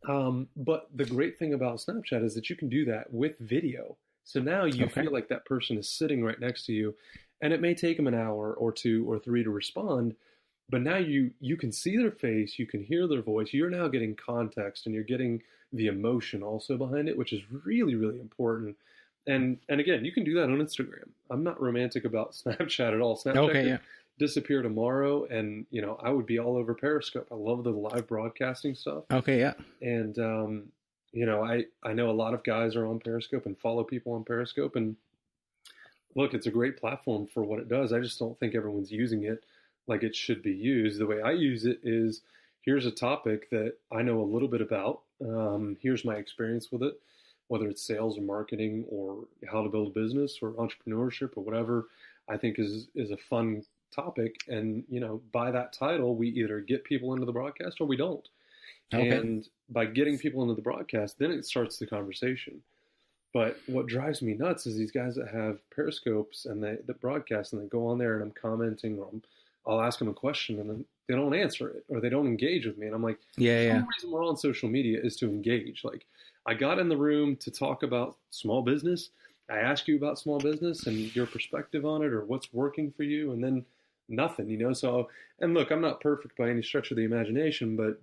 but the great thing about Snapchat is that you can do that with video. So now you feel like that person is sitting right next to you, and it may take them an hour or 2 or 3 to respond, but now you can see their face, you can hear their voice. You're now getting context, and you're getting the emotion also behind it, which is really, really important. And again, you can do that on Instagram. I'm not romantic about Snapchat at all. Snapchat could disappear tomorrow, and I would be all over Periscope. I love the live broadcasting stuff. And I know a lot of guys are on Periscope and follow people on Periscope, and look, it's a great platform for what it does. I just don't think everyone's using it like it should be used. The way I use it is, here's a topic that I know a little bit about. Here's my experience with it, whether it's sales or marketing or how to build a business or entrepreneurship or whatever I think is a fun topic. And, by that title, we either get people into the broadcast or we don't. And by getting people into the broadcast, then it starts the conversation. But what drives me nuts is these guys that have Periscopes and they broadcast, and they go on there, and I'm commenting, or I'll ask them a question, and then they don't answer it, or they don't engage with me. And I'm like, the only reason we're on social media is to engage. Like, I got in the room to talk about small business. I ask you about small business and your perspective on it, or what's working for you. And then nothing, So, and look, I'm not perfect by any stretch of the imagination, but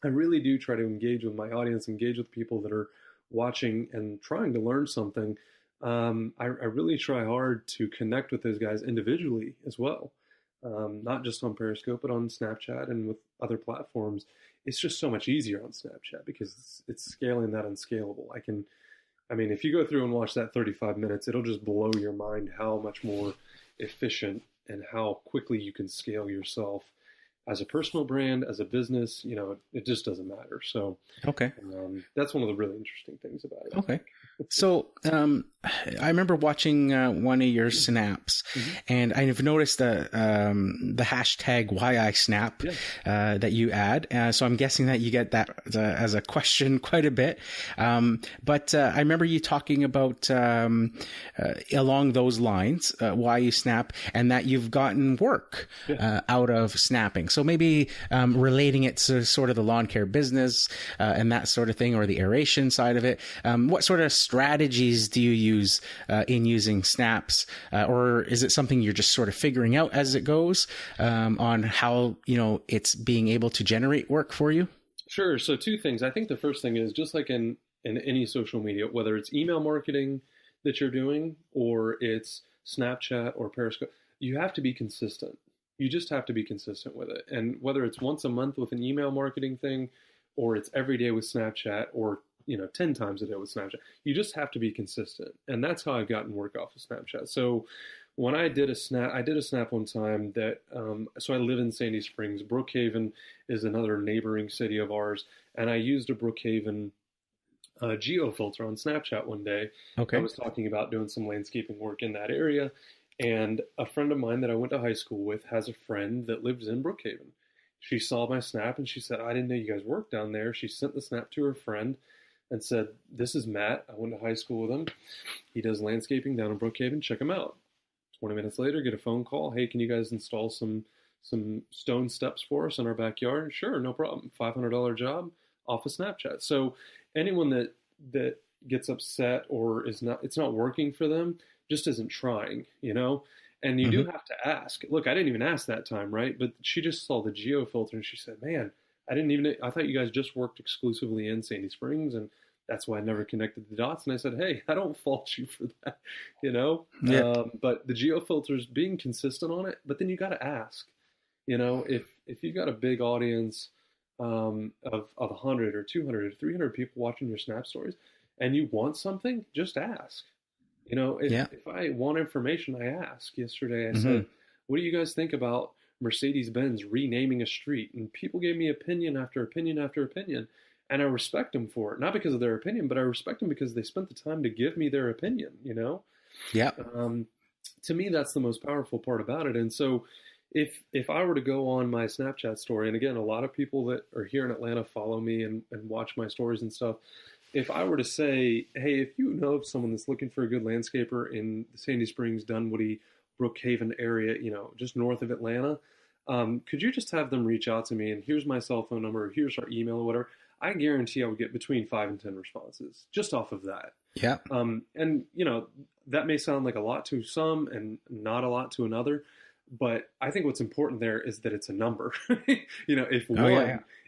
I really do try to engage with my audience, engage with people that are watching and trying to learn something. I really try hard to connect with those guys individually as well, not just on Periscope, but on Snapchat and with other platforms. It's just so much easier on Snapchat because it's scaling that unscalable. If you go through and watch that 35 minutes, it'll just blow your mind how much more efficient and how quickly you can scale yourself as a personal brand, as a business. It just doesn't matter. So, okay, that's one of the really interesting things about it. Okay. So I remember watching one of your snaps, and I've noticed the hashtag why I snap that you add. So I'm guessing that you get that as a question quite a bit. But I remember you talking about along those lines, why you snap, and that you've gotten work out of snapping. So maybe relating it to sort of the lawn care business and that sort of thing, or the aeration side of it. What sort of strategies do you use in using snaps, or is it something you're just sort of figuring out as it goes on how it's being able to generate work for you? Sure. So two things. I think the first thing is, just like in any social media, whether it's email marketing that you're doing or it's Snapchat or Periscope, you have to be consistent. You just have to be consistent with it. And whether it's once a month with an email marketing thing, or it's every day with Snapchat, or 10 times a day with Snapchat, you just have to be consistent. And that's how I've gotten work off of Snapchat. So when I did a snap one time that, so I live in Sandy Springs. Brookhaven is another neighboring city of ours. And I used a Brookhaven geo filter on Snapchat one day. Okay. I was talking about doing some landscaping work in that area. And a friend of mine that I went to high school with has a friend that lives in Brookhaven. She saw my snap and she said, I didn't know you guys worked down there. She sent the snap to her friend and said, this is Matt. I went to high school with him. He does landscaping down in Brookhaven. Check him out. 20 minutes later, get a phone call. Hey, can you guys install some stone steps for us in our backyard? Sure, no problem. $500 job off of Snapchat. So anyone that gets upset or it's not working for them just isn't trying, And you do have to ask. Look, I didn't even ask that time, right? But she just saw the geo filter and she said, man, I thought you guys just worked exclusively in Sandy Springs, and that's why I never connected the dots. And I said, hey, I don't fault you for that, Yeah. But the geo filters, being consistent on it, but then you got to ask, if you've got a big audience of 100 or 200 or 300 people watching your Snap stories and you want something, just ask. If I want information, I ask. Yesterday I said, what do you guys think about Mercedes-Benz renaming a street? And people gave me opinion after opinion after opinion. And I respect them for it. Not because of their opinion, but I respect them because they spent the time to give me their opinion, Yeah. To me, that's the most powerful part about it. And so if I were to go on my Snapchat story, and again, a lot of people that are here in Atlanta follow me and watch my stories and stuff. If I were to say, hey, if you know of someone that's looking for a good landscaper in the Sandy Springs, Dunwoody, Brookhaven area, just north of Atlanta, could you just have them reach out to me? And here's my cell phone number, or here's our email, or whatever. I guarantee I would get between 5 and 10 responses just off of that. Yeah. And that may sound like a lot to some and not a lot to another, but I think what's important there is that it's a number.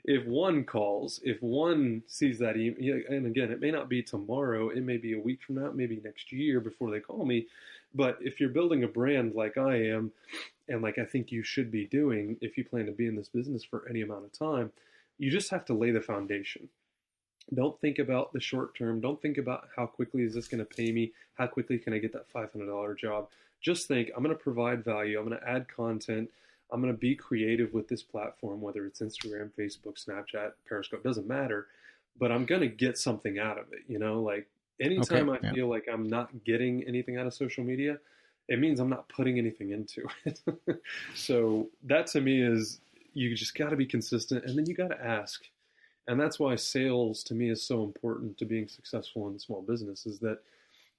If one calls, if one sees that email, and again, it may not be tomorrow, it may be a week from now, maybe next year before they call me. But if you're building a brand like I am, and like I think you should be doing, if you plan to be in this business for any amount of time, you just have to lay the foundation. Don't think about the short term. Don't think about how quickly is this going to pay me? How quickly can I get that $500 job? Just think, I'm going to provide value. I'm going to add content. I'm going to be creative with this platform, whether it's Instagram, Facebook, Snapchat, Periscope, doesn't matter. But I'm going to get something out of it. Like anytime I feel like I'm not getting anything out of social media, it means I'm not putting anything into it. So that to me is, you just got to be consistent, and then you got to ask. And that's why sales to me is so important to being successful in small business, is that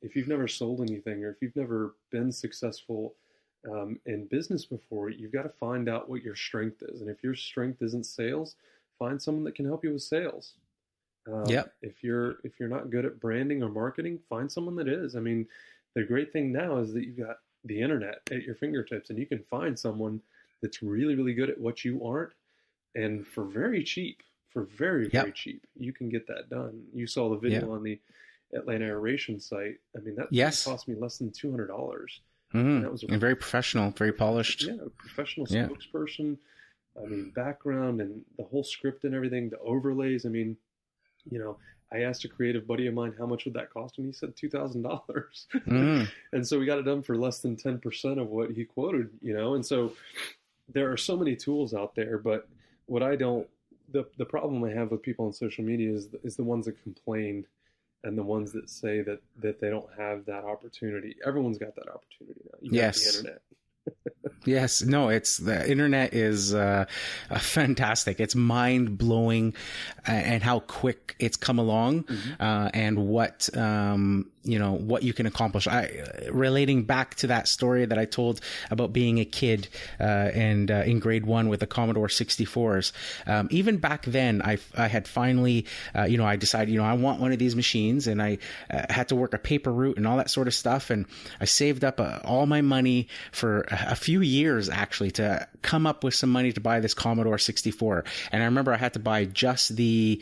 if you've never sold anything, or if you've never been successful in business before, you've got to find out what your strength is. And if your strength isn't sales, find someone that can help you with sales. If you're not good at branding or marketing, find someone that is. The great thing now is that you've got the internet at your fingertips, and you can find someone that's really, really good at what you aren't. And for very cheap, very cheap, you can get that done. You saw the video on the Atlanta aeration site. I mean, that cost me less than $200. And that was and very professional, very polished. Yeah, professional spokesperson. I mean, background and the whole script and everything, the overlays. I mean, I asked a creative buddy of mine, how much would that cost? And he said $2,000. And so we got it done for less than 10% of what he quoted, And so there are so many tools out there, but the problem I have with people on social media is the ones that complain and the ones that say that they don't have that opportunity. Everyone's got that opportunity now. You got the internet. Yes. No, the internet is fantastic. It's mind blowing and how quick it's come along and what you can accomplish. Relating back to that story that I told about being a kid and in grade 1 with the Commodore 64s. Even back then, I had finally, I decided, I want one of these machines, and I had to work a paper route and all that sort of stuff. And I saved up all my money for a few years actually to come up with some money to buy this Commodore 64. And I remember I had to buy just the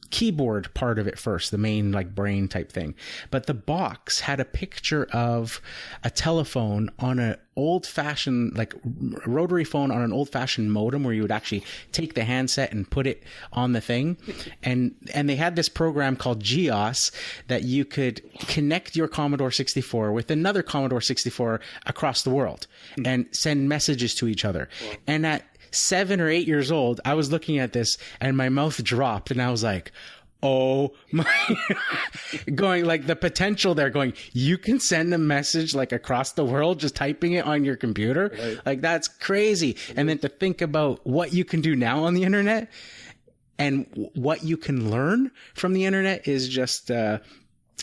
keyboard part of it first, the main like brain type thing. But the box had a picture of a telephone on an old-fashioned, like rotary phone on an old-fashioned modem where you would actually take the handset and put it on the thing. And they had this program called GEOS that you could connect your Commodore 64 with another Commodore 64 across the world and send messages to each other. And at 7 or 8 years old, I was looking at this and my mouth dropped and I was like, oh my, going like the potential there, going, you can send a message like across the world, just typing it on your computer. Right. Like that's crazy. And then to think about what you can do now on the internet and what you can learn from the internet is just,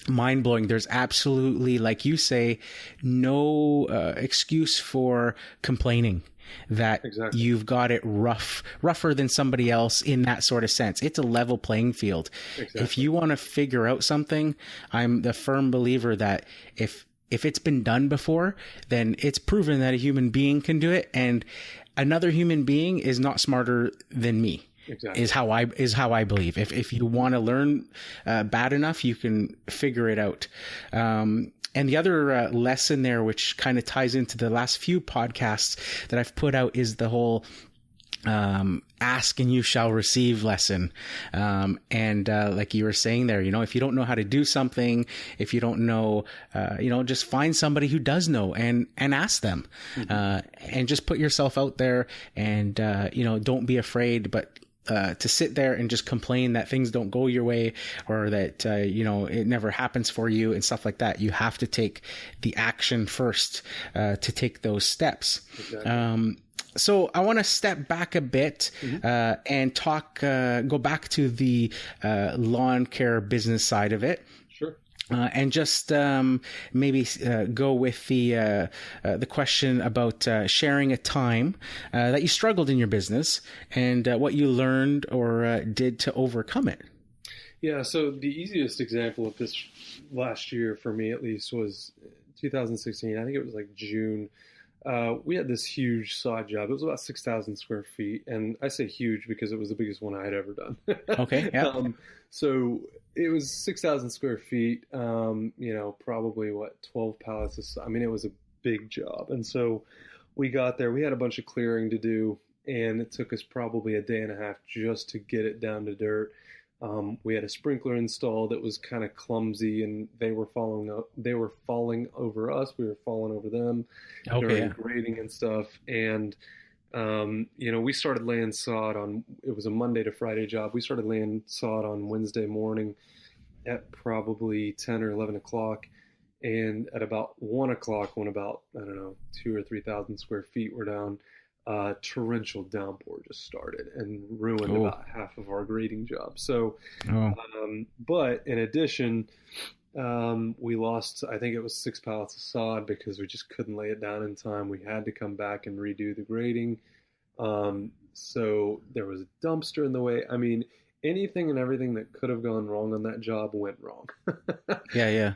mind blowing. There's absolutely, like you say, no excuse for complaining that you've got it rougher than somebody else in that sort of sense. It's a level playing field. If you want to figure out something, I'm the firm believer that if it's been done before, then it's proven that a human being can do it, and another human being is not smarter than me. Is how I believe. If you want to learn bad enough, you can figure it out. And the other lesson there, which kind of ties into the last few podcasts that I've put out, is the whole ask and you shall receive lesson. And like you were saying there, if you don't know how to do something, if you don't know, just find somebody who does know and ask them, and just put yourself out there and, don't be afraid, but to sit there and just complain that things don't go your way or that, it never happens for you and stuff like that. You have to take the action first to take those steps. So I want to step back a bit and go back to the lawn care business side of it. Sure. And just maybe go with the question about sharing a time that you struggled in your business and what you learned or did to overcome it. Yeah, so the easiest example of this last year for me, at least, was 2016. I think it was like June. We had this huge sod job. It was about 6,000 square feet. And I say huge because it was the biggest one I had ever done. Okay, yeah. So it was 6,000 square feet, probably 12 pallets. It was a big job. And so we got there, we had a bunch of clearing to do, and it took us probably a day and a half just to get it down to dirt. We had a sprinkler installed that was kind of clumsy, and they were falling over us. We were falling over them during grading and stuff. And, we started laying sod it was a Monday to Friday job. We started laying sod on Wednesday morning at probably 10 or 11 o'clock. And at about 1 o'clock, when about, 2,000 or 3,000 square feet were down, torrential downpour just started and ruined about half of our grading job. So, but in addition, we lost, I think it was 6 pallets of sod because we just couldn't lay it down in time. We had to come back and redo the grading. So there was a dumpster in the way. anything and everything that could have gone wrong on that job went wrong. Yeah.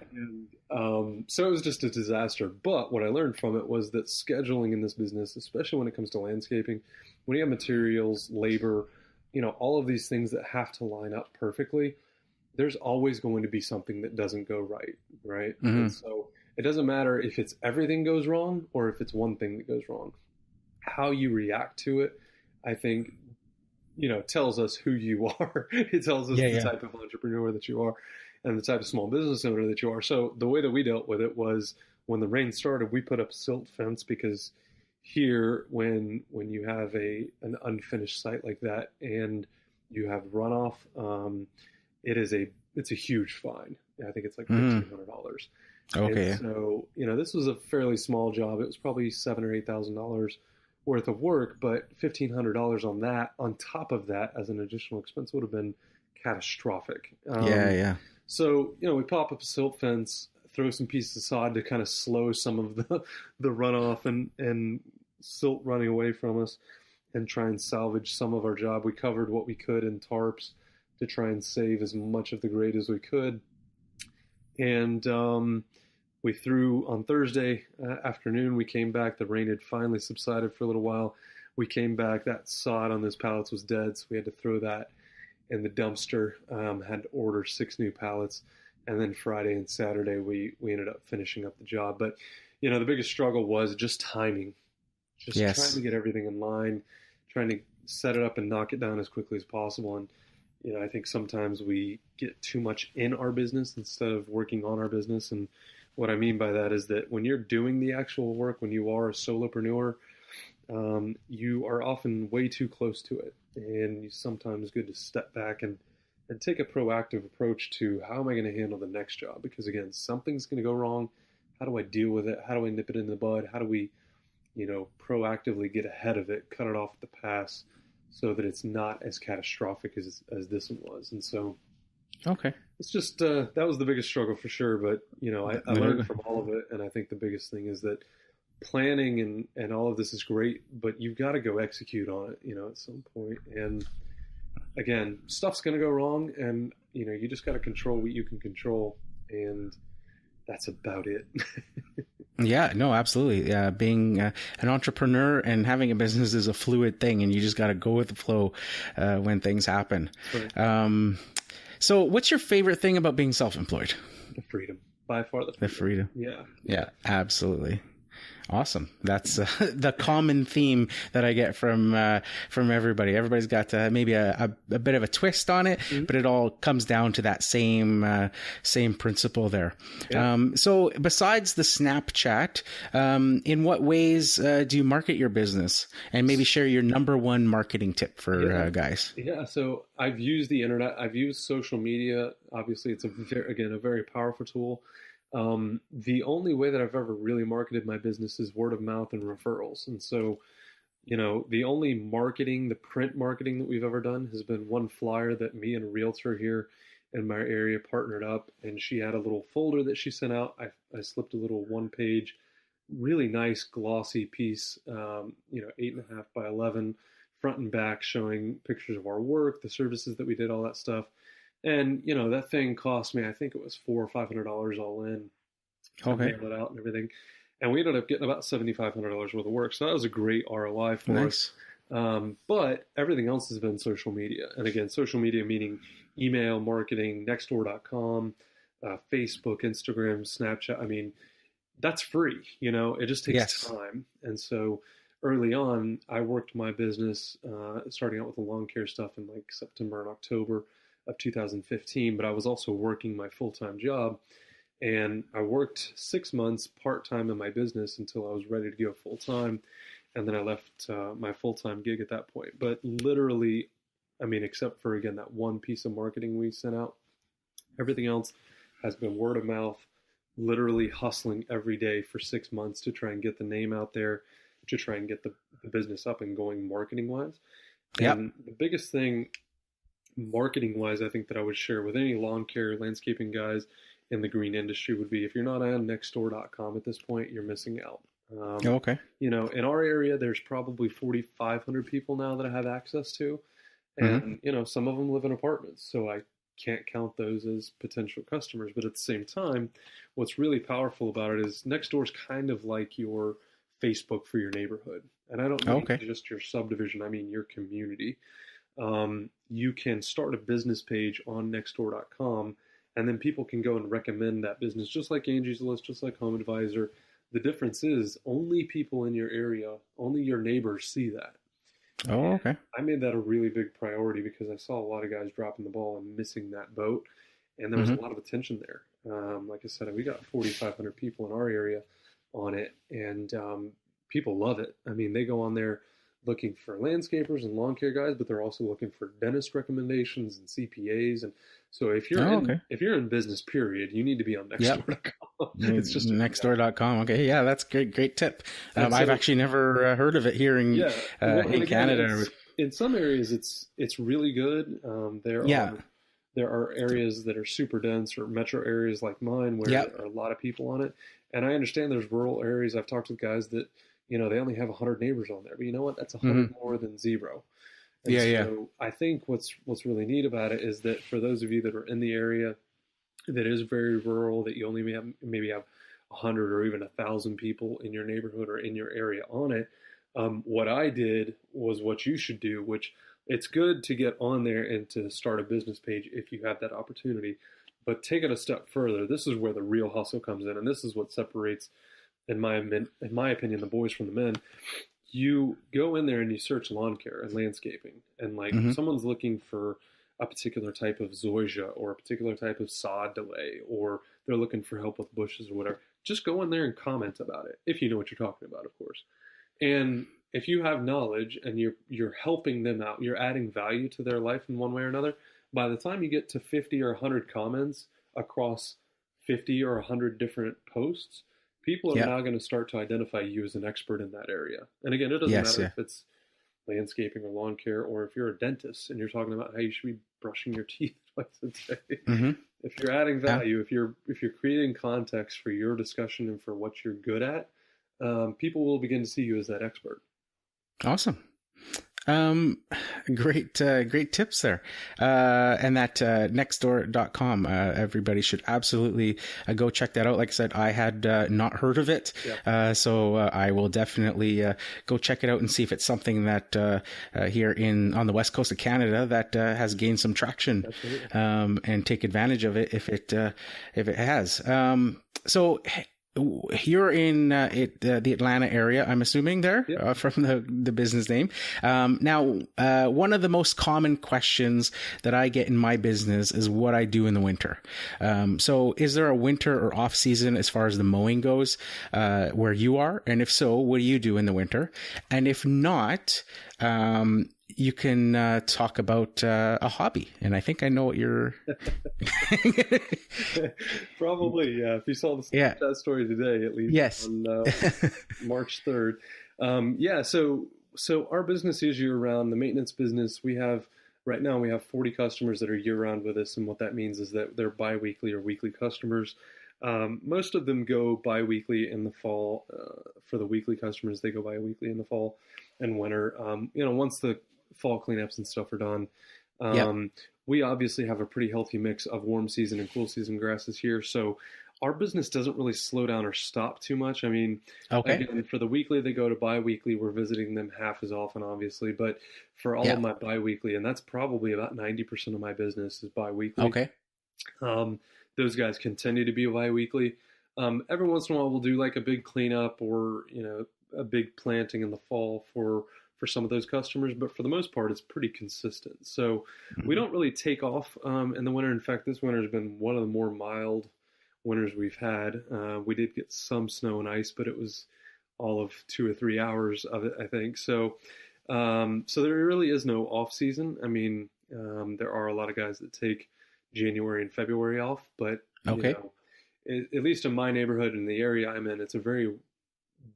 And so it was just a disaster. But what I learned from it was that scheduling in this business, especially when it comes to landscaping, when you have materials, labor, all of these things that have to line up perfectly, there's always going to be something that doesn't go right, right? Mm-hmm. And so it doesn't matter if it's everything goes wrong or if it's one thing that goes wrong. How you react to it, I think, tells us who you are. It tells us the type of entrepreneur that you are and the type of small business owner that you are. So the way that we dealt with it was when the rain started, we put up silt fence because here, when you have an unfinished site like that and you have runoff, it's a huge fine. I think it's like $1,500. Okay. And so, this was a fairly small job. It was probably $7,000 or $8,000 worth of work, but $1,500 on that, on top of that, as an additional expense would have been catastrophic. So, we pop up a silt fence, throw some pieces of sod to kind of slow some of the runoff and silt running away from us and try and salvage some of our job. We covered what we could in tarps to try and save as much of the grade as we could. And we threw on Thursday afternoon, we came back. The rain had finally subsided for a little while. We came back. That sod on those pallets was dead, so we had to throw that in the dumpster. Had to order 6 new pallets. And then Friday and Saturday, we ended up finishing up the job. But, the biggest struggle was just timing. Just trying to get everything in line, trying to set it up and knock it down as quickly as possible. And, I think sometimes we get too much in our business instead of working on our business. And what I mean by that is that when you're doing the actual work, when you are a solopreneur, you are often way too close to it. And it's sometimes good to step back and take a proactive approach to how am I going to handle the next job? Because again, something's going to go wrong. How do I deal with it? How do I nip it in the bud? How do we, proactively get ahead of it, cut it off at the pass so that it's not as catastrophic as this one was. And so, okay, it's just, that was the biggest struggle for sure. But, I learned from all of it. And I think the biggest thing is that planning and all of this is great, but you've got to go execute on it, at some point. And again, stuff's going to go wrong, and, you just got to control what you can control. And that's about it. Yeah, no, absolutely. Being an entrepreneur and having a business is a fluid thing, and you just got to go with the flow when things happen. Right. So what's your favorite thing about being self-employed? The freedom. By far the freedom. The freedom. Yeah, absolutely. Awesome. That's the common theme that I get from everybody. Everybody's got maybe a bit of a twist on it, but it all comes down to that same principle there. Yeah. So besides the Snapchat, in what ways do you market your business? And maybe share your number one marketing tip for guys. Yeah. So I've used the internet. I've used social media. Obviously, it's a very powerful tool. The only way that I've ever really marketed my business is word of mouth and referrals. And so, the only marketing, the print marketing that we've ever done has been one flyer that me and a realtor here in my area partnered up, and she had a little folder that she sent out. I slipped a little 1-page, really nice glossy piece, 8.5 by 11 front and back, showing pictures of our work, the services that we did, all that stuff. And, that thing cost me, I think it was $400 or $500 all in. Okay. I mailed it out and everything. And we ended up getting about $7,500 worth of work. So that was a great ROI for us. But everything else has been social media. And again, social media meaning email marketing, nextdoor.com, Facebook, Instagram, Snapchat. I mean, that's free, it just takes time. And so early on, I worked my business, starting out with the lawn care stuff in like September and October of 2015, but I was also working my full-time job, and I worked 6 months part-time in my business until I was ready to go full-time, and then I left my full-time gig at that point. But literally, except for, again, that one piece of marketing we sent out, everything else has been word of mouth, literally hustling every day for 6 months to try and get the name out there, to try and get the business up and going marketing-wise. And the biggest thing marketing-wise, I think that I would share with any lawn care, landscaping guys in the green industry would be, if you're not on nextdoor.com at this point, you're missing out. Okay. In our area, there's probably 4,500 people now that I have access to. And, some of them live in apartments, so I can't count those as potential customers. But at the same time, what's really powerful about it is Nextdoor is kind of like your Facebook for your neighborhood. And I don't mean just your subdivision, I mean your community. You can start a business page on Nextdoor.com, and then people can go and recommend that business, just like Angie's List, just like Home Advisor. The difference is only people in your area, only your neighbors see that. Oh, okay. I made that a really big priority because I saw a lot of guys dropping the ball and missing that boat, and there was a lot of attention there. Like I said, we got 4,500 people in our area on it, and people love it. I mean, they go on there looking for landscapers and lawn care guys, but they're also looking for dentist recommendations and CPAs. And so if you're in business, period, you need to be on Nextdoor.com. It's just Nextdoor.com. Okay, yeah, that's great tip. I've actually never heard of it here in Canada. In some areas, it's really good. There are areas that are super dense, or metro areas like mine where there are a lot of people on it. And I understand there's rural areas. I've talked with guys that, they only have 100 neighbors on there. But you know what? That's 100 more than zero. And so I think what's really neat about it is that for those of you that are in the area that is very rural, that you only maybe have 100 or even 1,000 people in your neighborhood or in your area on it, what I did was what you should do, which it's good to get on there and to start a business page if you have that opportunity. But take it a step further. This is where the real hustle comes in, and this is what separates, in my opinion, the boys from the men. You go in there and you search lawn care and landscaping, and if someone's looking for a particular type of zoysia or a particular type of sod delay, or they're looking for help with bushes or whatever, just go in there and comment about it, if you know what you're talking about, of course. And if you have knowledge and you're helping them out, you're adding value to their life in one way or another, by the time you get to 50 or 100 comments across 50 or 100 different posts, people are now going to start to identify you as an expert in that area. And again, it doesn't matter if it's landscaping or lawn care, or if you're a dentist and you're talking about how you should be brushing your teeth twice a day. If you're adding value, if you're creating context for your discussion and for what you're good at, people will begin to see you as that expert. Awesome. Great tips there. And that, nextdoor.com, everybody should absolutely go check that out. Like I said, I had, not heard of it. So, I will definitely, go check it out and see if it's something that, here on the west coast of Canada that, has gained some traction, and take advantage of it if it has. So, you're in the Atlanta area, I'm assuming there, from the business name. Now, one of the most common questions that I get in my business is what I do in the winter. So is there a winter or off season as far as the mowing goes, where you are? And if so, what do you do in the winter? And if not, you can talk about a hobby, and I think I know what you're. Probably, yeah. If you saw the Snapchat story today, at least on March 3rd, So our business is year round. The maintenance business right now we have 40 customers that are year round with us, and what that means is that they're biweekly or weekly customers. Most of them go bi-weekly in the fall. For the weekly customers, they go bi-weekly in the fall and winter. Once the fall cleanups and stuff are done, we obviously have a pretty healthy mix of warm season and cool season grasses here. So our business doesn't really slow down or stop too much. I mean, again, for the weekly, they go to bi-weekly. We're visiting them half as often, obviously. But for all of my bi-weekly, and that's probably about 90% of my business is bi-weekly. Okay. Those guys continue to be bi-weekly. Every once in a while, we'll do like a big cleanup or, a big planting in the fall for some of those customers. But for the most part, it's pretty consistent. So we don't really take off in the winter. In fact, this winter has been one of the more mild winters we've had. We did get some snow and ice, but it was all of 2 or 3 hours of it, I think. So there really is no off season. I mean, there are a lot of guys that take January and February off, but at least in my neighborhood and the area I'm in, it's a very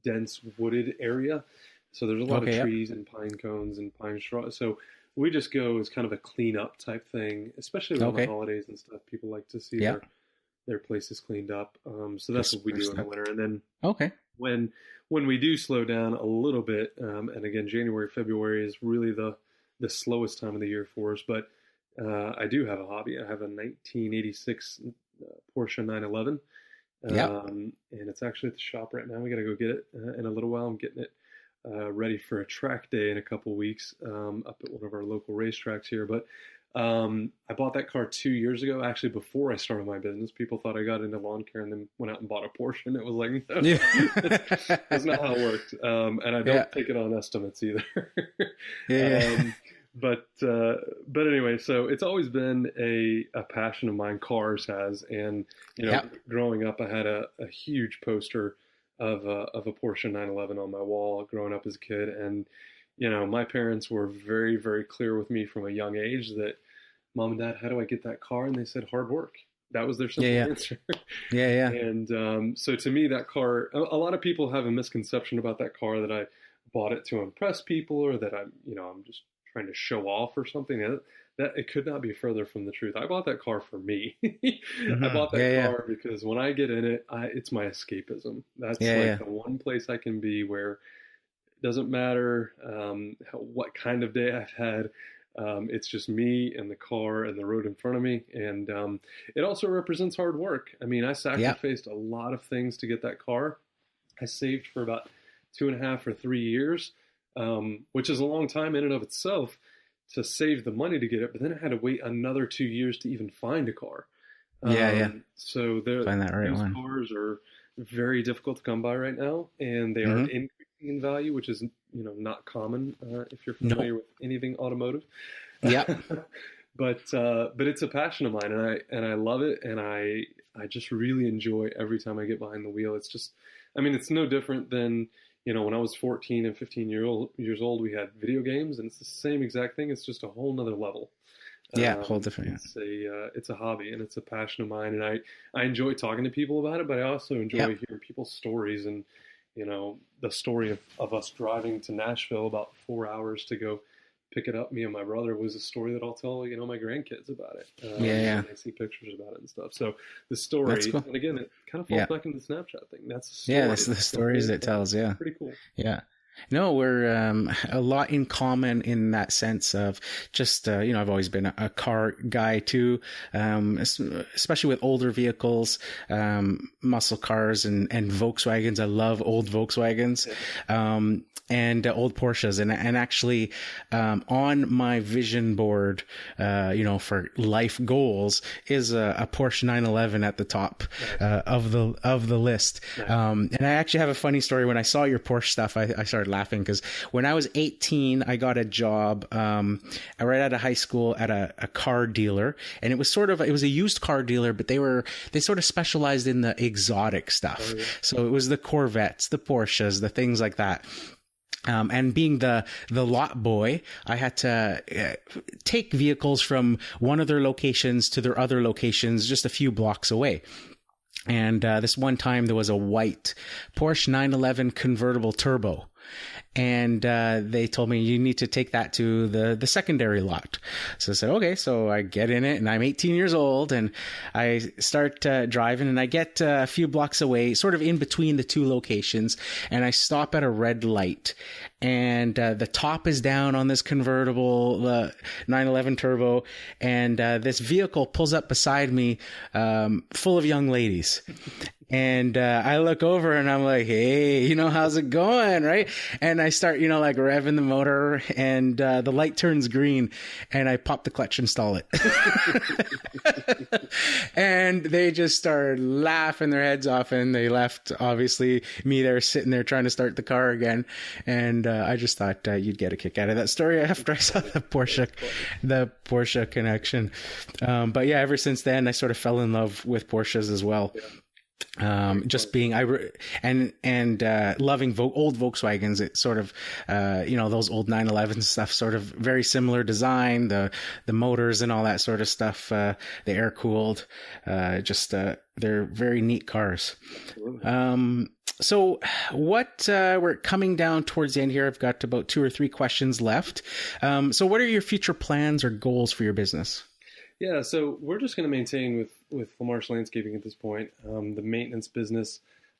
dense wooded area. So there's a lot of trees and pine cones and pine straw. So we just go as kind of a cleanup type thing, especially around the holidays and stuff. People like to see their places cleaned up. So that's what we do in the winter. And then when we do slow down a little bit, and again, January, February is really the the slowest time of the year for us. But I do have a hobby. I have a 1986 Porsche 911. And it's actually at the shop right now. We got to go get it in a little while. I'm getting it ready for a track day in a couple weeks up at one of our local racetracks here. But I bought that car 2 years ago, actually before I started my business. People thought I got into lawn care and then went out and bought a Porsche, and it was like, no, that's not how it worked. And I don't take it on estimates either. But anyway, so it's always been a passion of mine. Cars has, and growing up, I had a huge poster of a Porsche 911 on my wall growing up as a kid, and my parents were very, very clear with me from a young age that, Mom and Dad, how do I get that car? And they said, hard work. That was their simple answer. And so to me, that car, a lot of people have a misconception about that car, that I bought it to impress people, or that I'm just trying to show off or something. That it could not be further from the truth. I bought that car for me. I bought that car because when I get in it, it's my escapism. That's the one place I can be where it doesn't matter what kind of day I've had. It's just me and the car and the road in front of me. And it also represents hard work. I mean, I sacrificed a lot of things to get that car. I saved for about 2.5 or 3 years, which is a long time in and of itself, to save the money to get it. But then I had to wait another 2 years to even find a car. So find that right one. Cars are very difficult to come by right now, and they are increasing in value, which is not common if you're familiar with anything automotive. But it's a passion of mine, and I love it, and I just really enjoy every time I get behind the wheel. It's just, I mean, it's no different than when I was 14 and 15 years old, we had video games, and it's the same exact thing. It's just a whole nother level. Whole different. It's a hobby, and it's a passion of mine, and I enjoy talking to people about it, but I also enjoy hearing people's stories, and the story of us driving to Nashville about 4 hours to go pick it up, me and my brother, was a story that I'll tell my grandkids about it. When they see pictures about it and stuff. So the story, cool. And again, it kind of falls back into the Snapchat thing. That's the story. That's the stories it tells. Pretty cool. No, we're a lot in common in that sense of just, I've always been a car guy too, especially with older vehicles, muscle cars and Volkswagens. I love old Volkswagens. And old Porsches, and actually, on my vision board, for life goals is a Porsche 911 at the top, of the list. And I actually have a funny story. When I saw your Porsche stuff, I started laughing, because when I was 18, I got a job, right out of high school at a car dealer, and it was a used car dealer, but they sort of specialized in the exotic stuff. So it was the Corvettes, the Porsches, the things like that. And being the lot boy, I had to take vehicles from one of their locations to their other locations just a few blocks away. And this one time there was a white Porsche 911 convertible turbo. And they told me, you need to take that to the secondary lot. So I said, okay. So I get in it, and I'm 18 years old, and I start driving, and I get a few blocks away, sort of in between the two locations, and I stop at a red light. And the top is down on this convertible 911 turbo, and this vehicle pulls up beside me, full of young ladies. And I look over, and I'm like, hey, how's it going, right? And I start, revving the motor, and the light turns green, and I pop the clutch and stall it. And they just started laughing their heads off, and they left, obviously, me there sitting there trying to start the car again. And I just thought you'd get a kick out of that story after I saw the Porsche connection. But yeah, ever since then, I sort of fell in love with Porsches as well. Just being loving old Volkswagens. It's sort of those old 911 stuff, sort of very similar design, the motors and all that sort of stuff, the air cooled, they're very neat cars. So what we're coming down towards the end here. I've got about 2 or 3 questions left. So what are your future plans or goals for your business? Yeah, so we're just going to maintain with LaMarsh Landscaping at this point. The maintenance business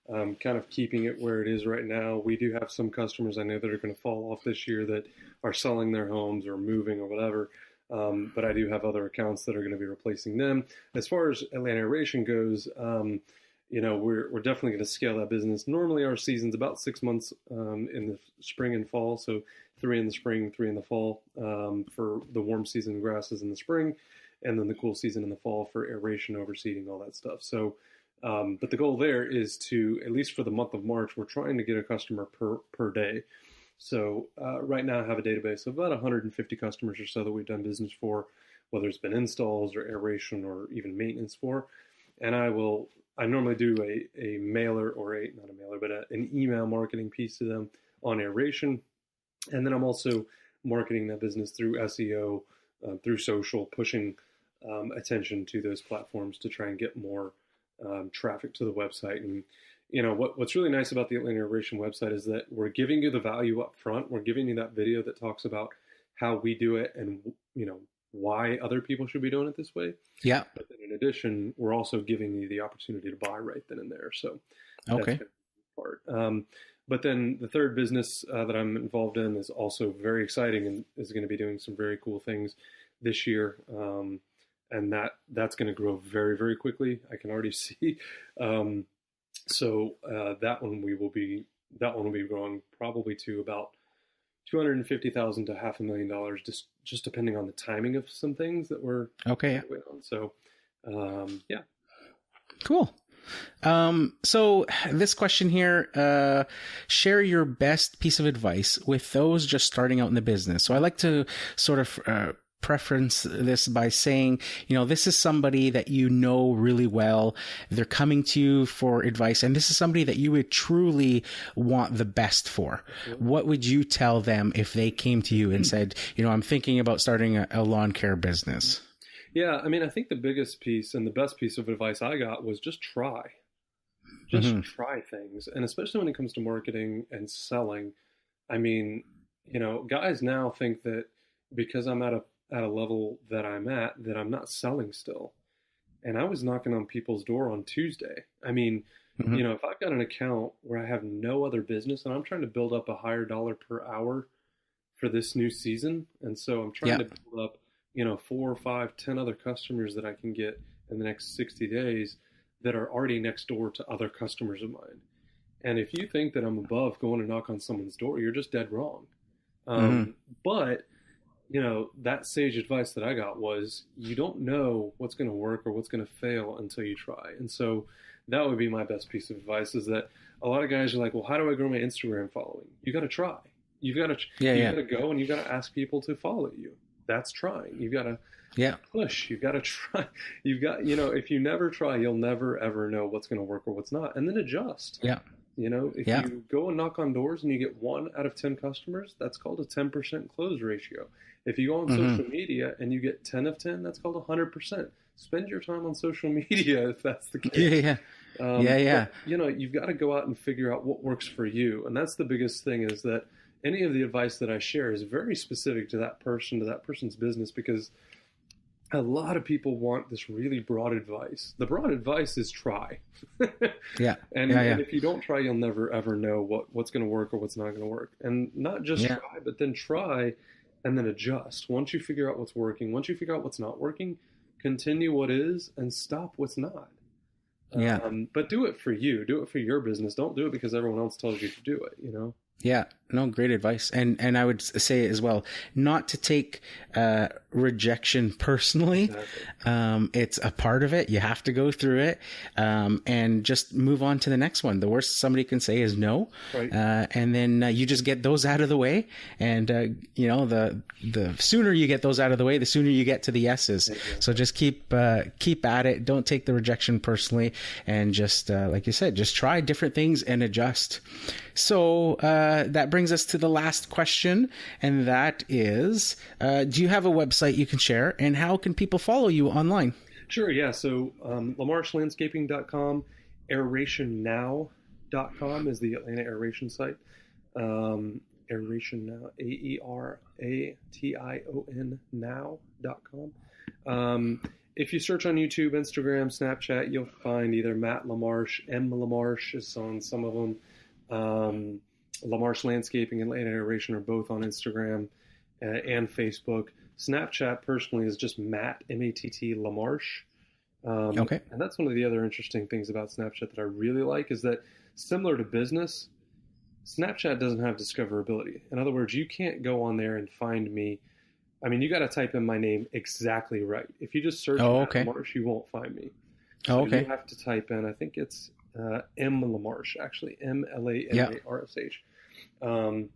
kind of keeping it where it is right now. We do have some customers I know that are going to fall off this year that are selling their homes or moving or whatever. But I do have other accounts that are going to be replacing them. As far as Atlanta aeration goes, we're definitely going to scale that business. Normally our season's about 6 months in the spring and fall. So 3 in the spring, 3 in the fall for the warm season grasses in the spring, and then the cool season in the fall for aeration, overseeding, all that stuff. So, but the goal there is to, at least for the month of March, we're trying to get a customer per day. So right now I have a database of about 150 customers or so that we've done business for, whether it's been installs or aeration or even maintenance for. And I normally do a mailer or not a mailer, but an email marketing piece to them on aeration. And then I'm also marketing that business through SEO, through social, pushing attention to those platforms to try and get more traffic to the website. And what's really nice about the Atlanta Aeration website is that we're giving you the value up front. We're giving you that video that talks about how we do it and, why other people should be doing it this way. Yeah. But then in addition, we're also giving you the opportunity to buy right then and there. So that's kind of the part. But then the third business that I'm involved in is also very exciting and is going to be doing some very cool things this year. And that's going to grow very, very quickly. I can already see. So that one will be growing probably to about $250,000 to $500,000, just depending on the timing of some things that we're on. So yeah, cool. So this question here, share your best piece of advice with those just starting out in the business. So I like to sort of preference this by saying, this is somebody that you know really well. They're coming to you for advice, and this is somebody that you would truly want the best for. What would you tell them if they came to you and said, I'm thinking about starting a lawn care business? Yeah, I think the biggest piece and the best piece of advice I got was just try. Just try things. And especially when it comes to marketing and selling, guys now think that because I'm at a level that I'm at, that I'm not selling still. And I was knocking on people's door on Tuesday. If I've got an account where I have no other business and I'm trying to build up a higher dollar per hour for this new season, and so I'm trying to build up 4, 5, 10 other customers that I can get in the next 60 days that are already next door to other customers of mine. And if you think that I'm above going to knock on someone's door, you're just dead wrong. But that sage advice that I got was, you don't know what's going to work or what's going to fail until you try. And so that would be my best piece of advice, is that a lot of guys are like, well, how do I grow my Instagram following? You got to try. You've got to go and you've got to ask people to follow you. That's trying. You've got to push. You've got to try. You've got, if you never try, you'll never, ever know what's going to work or what's not. And then adjust. Yeah. If you go and knock on doors and you get 1 out of 10 customers, that's called a 10% close ratio. If you go on social media and you get 10 of 10, that's called 100%. Spend your time on social media if that's the case. But, you've got to go out and figure out what works for you. And that's the biggest thing, is that any of the advice that I share is very specific to that person, to that person's business, because a lot of people want this really broad advice. The broad advice is try. And if you don't try, you'll never, ever know what's going to work or what's not going to work. And not just try, but then try and then adjust. Once you figure out what's working, once you figure out what's not working, continue what is and stop what's not. But do it for you. Do it for your business. Don't do it because everyone else tells you to do it, Yeah, no, great advice. And I would say as well, not to take rejection personally. Exactly. It's a part of it. You have to go through it and just move on to the next one. The worst somebody can say is no. Right. And then you just get those out of the way. And, the sooner you get those out of the way, the sooner you get to the yeses. Exactly. So just keep at it. Don't take the rejection personally. And just, like you said, just try different things and adjust. So that brings us to the last question, and that is, do you have a website you can share, and how can people follow you online? Sure, yeah. So LaMarshLandscaping.com, aerationnow.com is the Atlanta aeration site. Aeration Now, AERATION now.com. if you search on YouTube, Instagram, Snapchat, you'll find either Matt LaMarsh, M LaMarsh is on some of them. LaMarsh Landscaping and Land Aeration are both on Instagram and Facebook. Snapchat personally is just Matt, M-A-T-T, LaMarsh. Okay. And that's one of the other interesting things about Snapchat that I really like is that similar to business, Snapchat doesn't have discoverability. In other words, you can't go on there and find me. I mean, you got to type in my name exactly right. If you just search Matt LaMarsh, you won't find me. So you have to type in, I think it's M LaMarsh, actually, M-L-A-M-A-R-S-H. And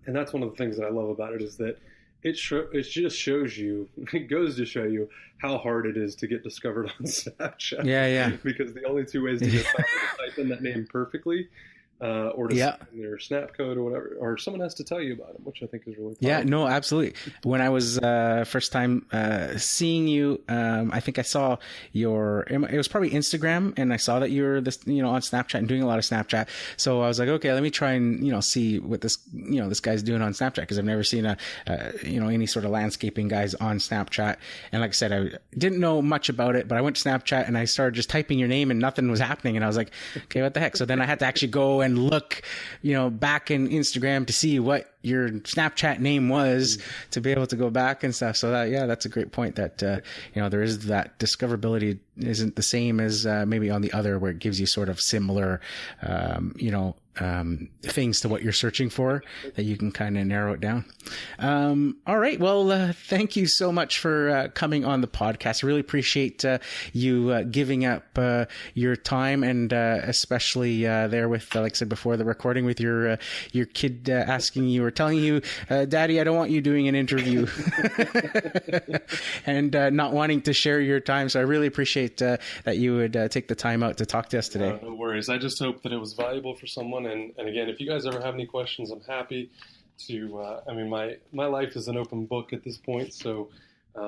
that's one of the things that I love about it is that it just shows you, it goes to show you how hard it is to get discovered on Snapchat. Yeah. Because the only two ways to get found is to type in that name perfectly, or to send their snap code or whatever, or someone has to tell you about them, which I think is really fun. Yeah, no, absolutely. When I was first time seeing you, I think I saw it was probably Instagram, and I saw that you were on Snapchat and doing a lot of Snapchat. So I was like, okay, let me try and see what this guy's doing on Snapchat, because I've never seen any sort of landscaping guys on Snapchat. And like I said, I didn't know much about it, but I went to Snapchat and I started just typing your name and nothing was happening, and I was like, okay, what the heck? So then I had to actually go and look, back in Instagram to see what your Snapchat name was to be able to go back and stuff. So that's a great point that, there is that discoverability isn't the same as maybe on the other, where it gives you sort of similar, things to what you're searching for, that you can kind of narrow it down. All right. Well, thank you so much for coming on the podcast. I really appreciate you giving up your time, and especially there with, like I said before the recording, with your kid asking you or telling you, Daddy, I don't want you doing an interview, and not wanting to share your time. So I really appreciate that you would take the time out to talk to us today. No worries. I just hope that it was valuable for someone. And again, if you guys ever have any questions, I'm happy to, my life is an open book at this point, so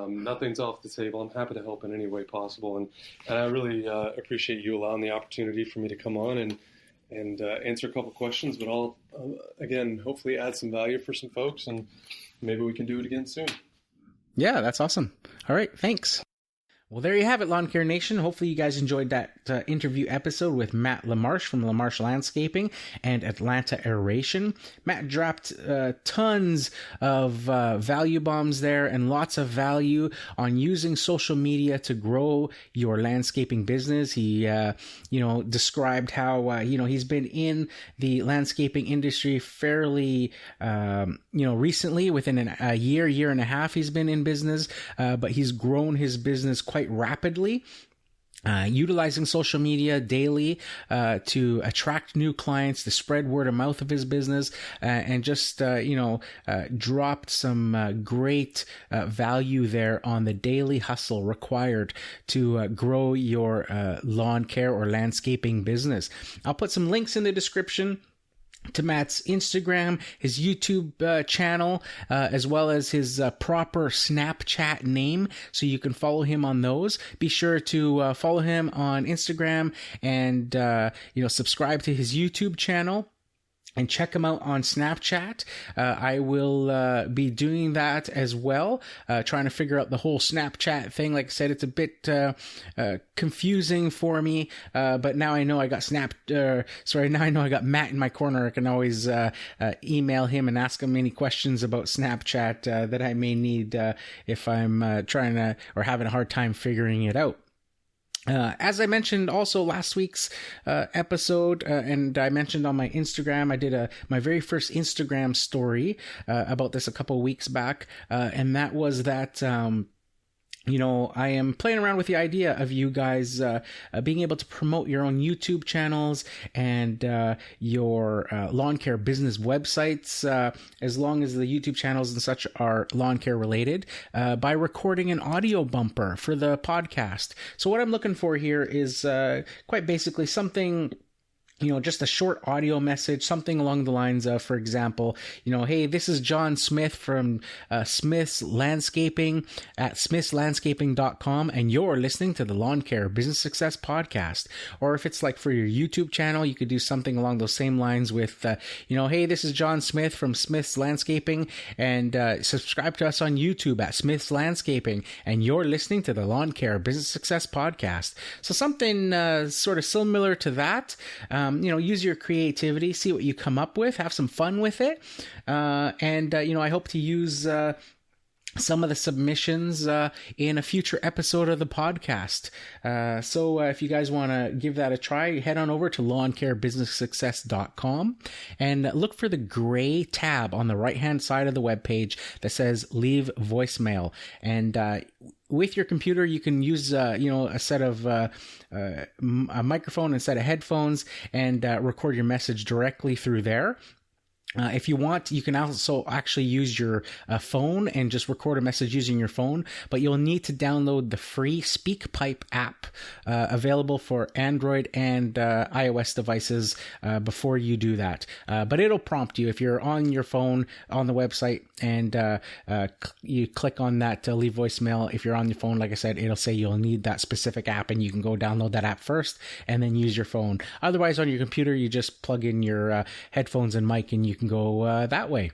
nothing's off the table. I'm happy to help in any way possible. And I really appreciate you allowing the opportunity for me to come on and answer a couple questions, but I'll, again, hopefully add some value for some folks, and maybe we can do it again soon. Yeah, that's awesome. All right. Thanks. Well, there you have it, Lawn Care Nation. Hopefully you guys enjoyed that interview episode with Matt LaMarsh from LaMarsh Landscaping and Atlanta Aeration. Matt dropped tons of value bombs there, and lots of value on using social media to grow your landscaping business. He, described how, he's been in the landscaping industry fairly, recently, within a year and a half he's been in business, but he's grown his business quite rapidly, utilizing social media daily to attract new clients, to spread word of mouth of his business, and just dropped some great value there on the daily hustle required to grow your lawn care or landscaping business. I'll put some links in the description to Matt's Instagram, his YouTube channel, as well as his proper Snapchat name, so you can follow him on those. Be sure to follow him on Instagram and subscribe to his YouTube channel. And check him out on Snapchat. I will be doing that as well, trying to figure out the whole Snapchat thing. Like I said, it's a bit confusing for me, but now I know I got now I know I got Matt in my corner. I can always email him and ask him any questions about Snapchat that I may need if I'm trying to or having a hard time figuring it out. As I mentioned also last week's episode, and I mentioned on my Instagram, I did my very first Instagram story about this a couple of weeks back, and that was that I am playing around with the idea of you guys being able to promote your own YouTube channels and your lawn care business websites, as long as the YouTube channels and such are lawn care related, by recording an audio bumper for the podcast. So what I'm looking for here is quite basically something just a short audio message, something along the lines of, for example, hey, this is John Smith from Smith's Landscaping at smithslandscaping.com, and you're listening to the Lawn Care Business Success Podcast. Or if it's like for your YouTube channel, you could do something along those same lines with, hey, this is John Smith from Smith's Landscaping, and subscribe to us on YouTube at Smith's Landscaping, and you're listening to the Lawn Care Business Success Podcast. So something sort of similar to that. Use your creativity, see what you come up with, have some fun with it. I hope to use some of the submissions in a future episode of the podcast. So if you guys want to give that a try, head on over to lawncarebusinesssuccess.com and look for the gray tab on the right-hand side of the webpage that says Leave Voicemail. And with your computer, you can use, a set of a microphone and a set of headphones and record your message directly through there. If you want, you can also actually use your phone and just record a message using your phone, but you'll need to download the free SpeakPipe app available for Android and iOS devices before you do that. But it'll prompt you if you're on your phone on the website and you click on that leave voicemail. If you're on your phone, like I said, it'll say you'll need that specific app, and you can go download that app first and then use your phone. Otherwise, on your computer, you just plug in your headphones and mic, and you can go that way.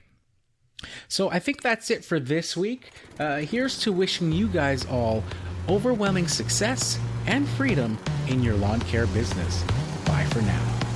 So I think that's it for this week. Here's to wishing you guys all overwhelming success and freedom in your lawn care business. Bye for now.